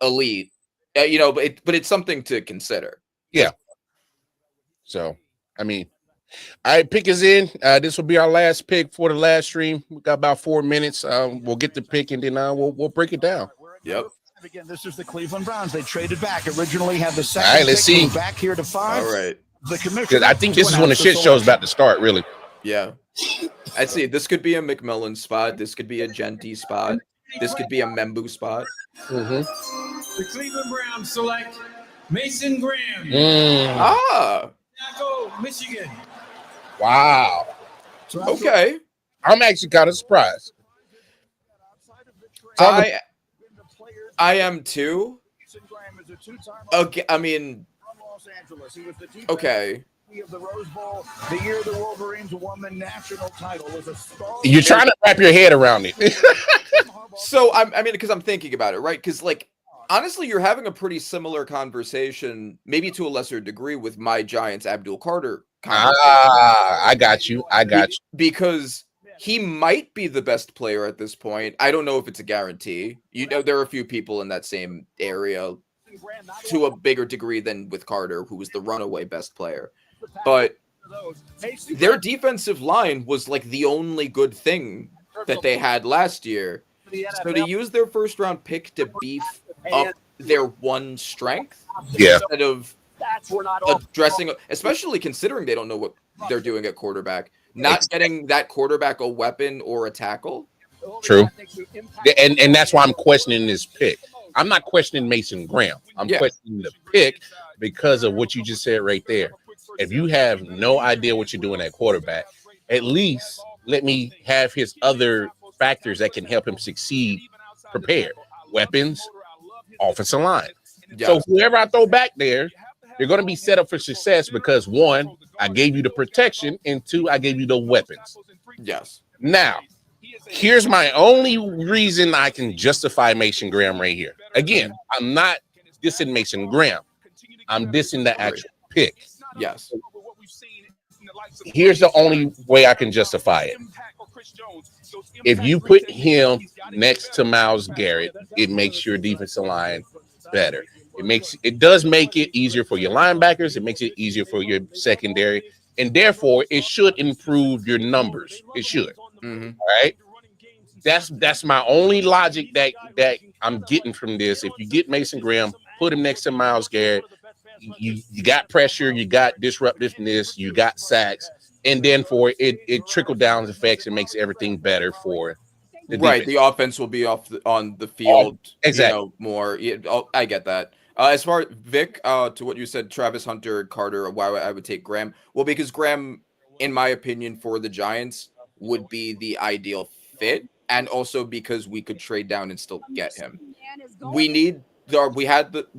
elite, but it's something to consider. Yeah. So, I mean, all right, pick is in. This will be our last pick for the last stream. We got about 4 minutes. We'll get the pick and then we'll break it down. Yep. Again, this is the Cleveland Browns. They traded back. Originally had the second. All right, let's see. Back here to 5. All right. The commissioner. I think this is when the shit show's about to start, really. Yeah. I'd see. This could be a McMillan spot. This could be a Genty spot. This could be a Membu spot. The Cleveland Browns select Mason Graham. Chicago, Michigan. Wow. Okay. I'm actually kind of surprised. I am too. Okay, I mean, okay. Of the Rose Bowl, the year the Wolverines won the national title, was a star. You're trying to wrap your head around it. So I mean, because I'm thinking about it, right? Because like, honestly, you're having a pretty similar conversation, maybe to a lesser degree, with my Giants Abdul Carter. I got you. Because he might be the best player at this point. I don't know if it's a guarantee. There are a few people in that same area to a bigger degree than with Carter, who was the runaway best player. But their defensive line was like the only good thing that they had last year. So to use their first round pick to beef up their one strength, instead of addressing, especially considering they don't know what they're doing at quarterback, not getting that quarterback a weapon or a tackle. True. And that's why I'm questioning this pick. I'm not questioning Mason Graham. I'm questioning the pick because of what you just said right there. If you have no idea what you're doing at quarterback, at least let me have his other factors that can help him succeed prepared. Weapons, offensive line. So whoever I throw back there, they're going to be set up for success because, one, I gave you the protection, and two, I gave you the weapons. Yes. Now, here's my only reason I can justify Mason Graham right here. Again, I'm not dissing Mason Graham. I'm dissing the actual pick. Yes. Here's the only way I can justify it. If you put him next to Myles Garrett, it makes your defensive line better. It does make it easier for your linebackers. It makes it easier for your secondary, and therefore it should improve your numbers. It should. All right. That's my only logic that I'm getting from this. If you get Mason Graham, put him next to Myles Garrett, you got pressure, you got disruptiveness, you got sacks, and then for it trickle down effects and makes everything better for the defense. The offense will be on the field exactly more. I get that. As far as Vic, to what you said, Travis Hunter, Carter, why I would take Graham? Well, because Graham, in my opinion, for the Giants would be the ideal fit, and also because we could trade down and still get him.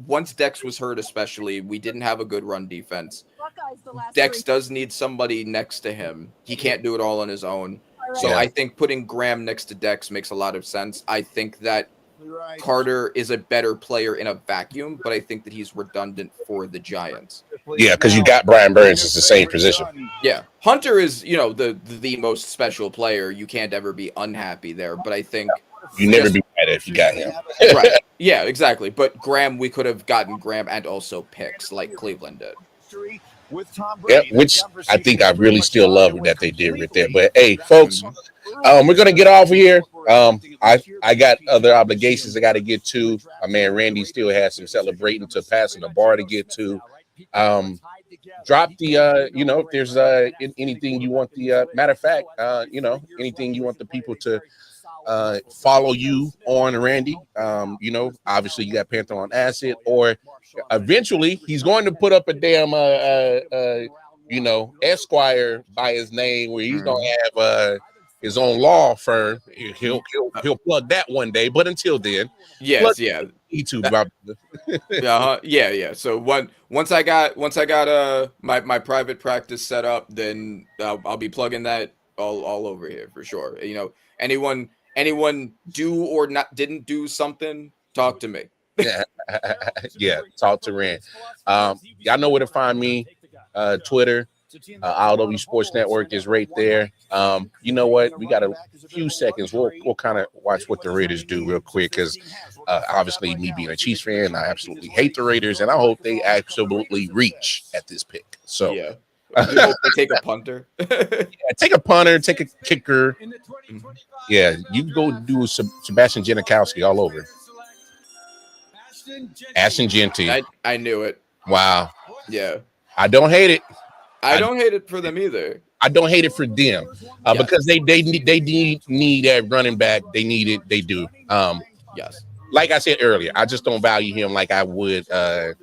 Once Dex was hurt, especially, we didn't have a good run defense. Dex does need somebody next to him. He can't do it all on his own. So I think putting Graham next to Dex makes a lot of sense. I think that Carter is a better player in a vacuum, but I think that he's redundant for the Giants. Yeah, because you got Brian Burns as the same position. Yeah, Hunter is, the most special player. You can't ever be unhappy there, but I think you never be mad if you got him. Right. Yeah, exactly. But Graham, we could have gotten Graham and also picks like Cleveland did. Yeah, which I think I really still love that they did right there. But hey, folks, we're gonna get off of here. I got other obligations I got to get to. My man Randy still has some celebrating to pass in the bar to get to. Drop the if there's anything you want the matter of fact, anything you want the people to follow you on, Randy. Obviously you got Panther on Acid, or eventually he's going to put up a damn Esquire by his name, where he's gonna have his own law firm. He'll plug that one day, but until then, YouTube. So once I got my private practice set up, then I'll be plugging that all over here for sure. Anyone do or didn't do something, talk to me. Talk to Rand. Y'all know where to find me. Twitter, I.O.W Sports Network is right there. You know what? We got a few seconds. We'll kind of watch what the Raiders do real quick, because obviously, me being a Chiefs fan, I absolutely hate the Raiders, and I hope they absolutely reach at this pick. So, you hope they take a punter. Take a punter, take a kicker. Yeah, you go do Sebastian Janikowski all over. Ashton Genty. I knew it. Wow. Yeah. I don't hate it. I don't hate it for them either. I don't hate it for them because they need that running back. They need it. They do. Yes. Like I said earlier, I just don't value him like I would a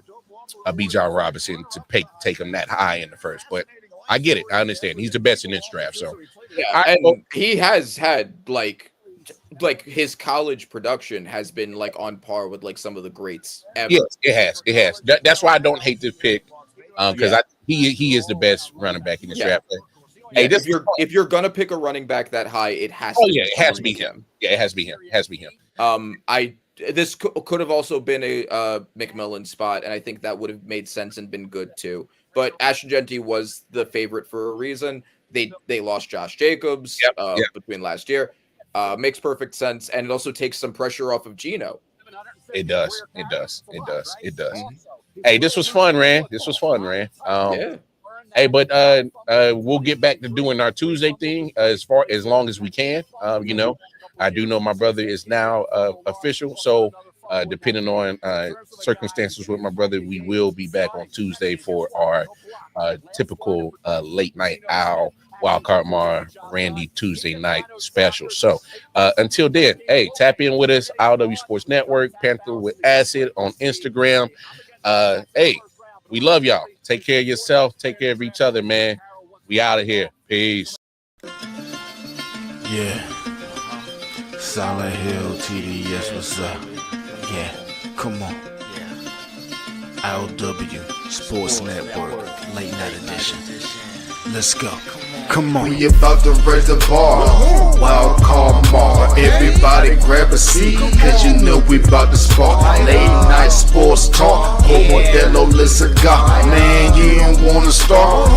Bijan Robinson to take him that high in the first. But I get it. I understand. He's the best in this draft. So he has had like his college production has been like on par with like some of the greats ever. Yes, it has. That's why I don't hate this pick, because he is the best running back in this draft. Hey, if you're gonna pick a running back that high, it has to. It has to be him. Yeah, it has to be him. It has to be him. This could have also been a McMillan spot, and I think that would have made sense and been good too. But Ashton Genty was the favorite for a reason. They lost Josh Jacobs between last year. Makes perfect sense, and it also takes some pressure off of Geno. It does. Hey, this was fun, Rand. Hey, but we'll get back to doing our Tuesday thing as long as we can. I do know my brother is now official, so depending on circumstances with my brother, we will be back on Tuesday for our typical late night owl Wildcard Mar Randy Tuesday night special. So until then, hey, tap in with us, I.O.W Sports Network, Panther with Acid on Instagram. Hey, we love y'all. Take care of yourself. Take care of each other, man. We out of here. Peace. Yeah. Solid Hill TDS, what's up? Yeah, come on. I.O.W Sports Network, late night edition. Let's go. Come on. We about to raise the bar. Wildcard Mar. Everybody grab a seat, cause you know we about to spark. Late night sports talk. Como de lo cigar. Man, you don't wanna start.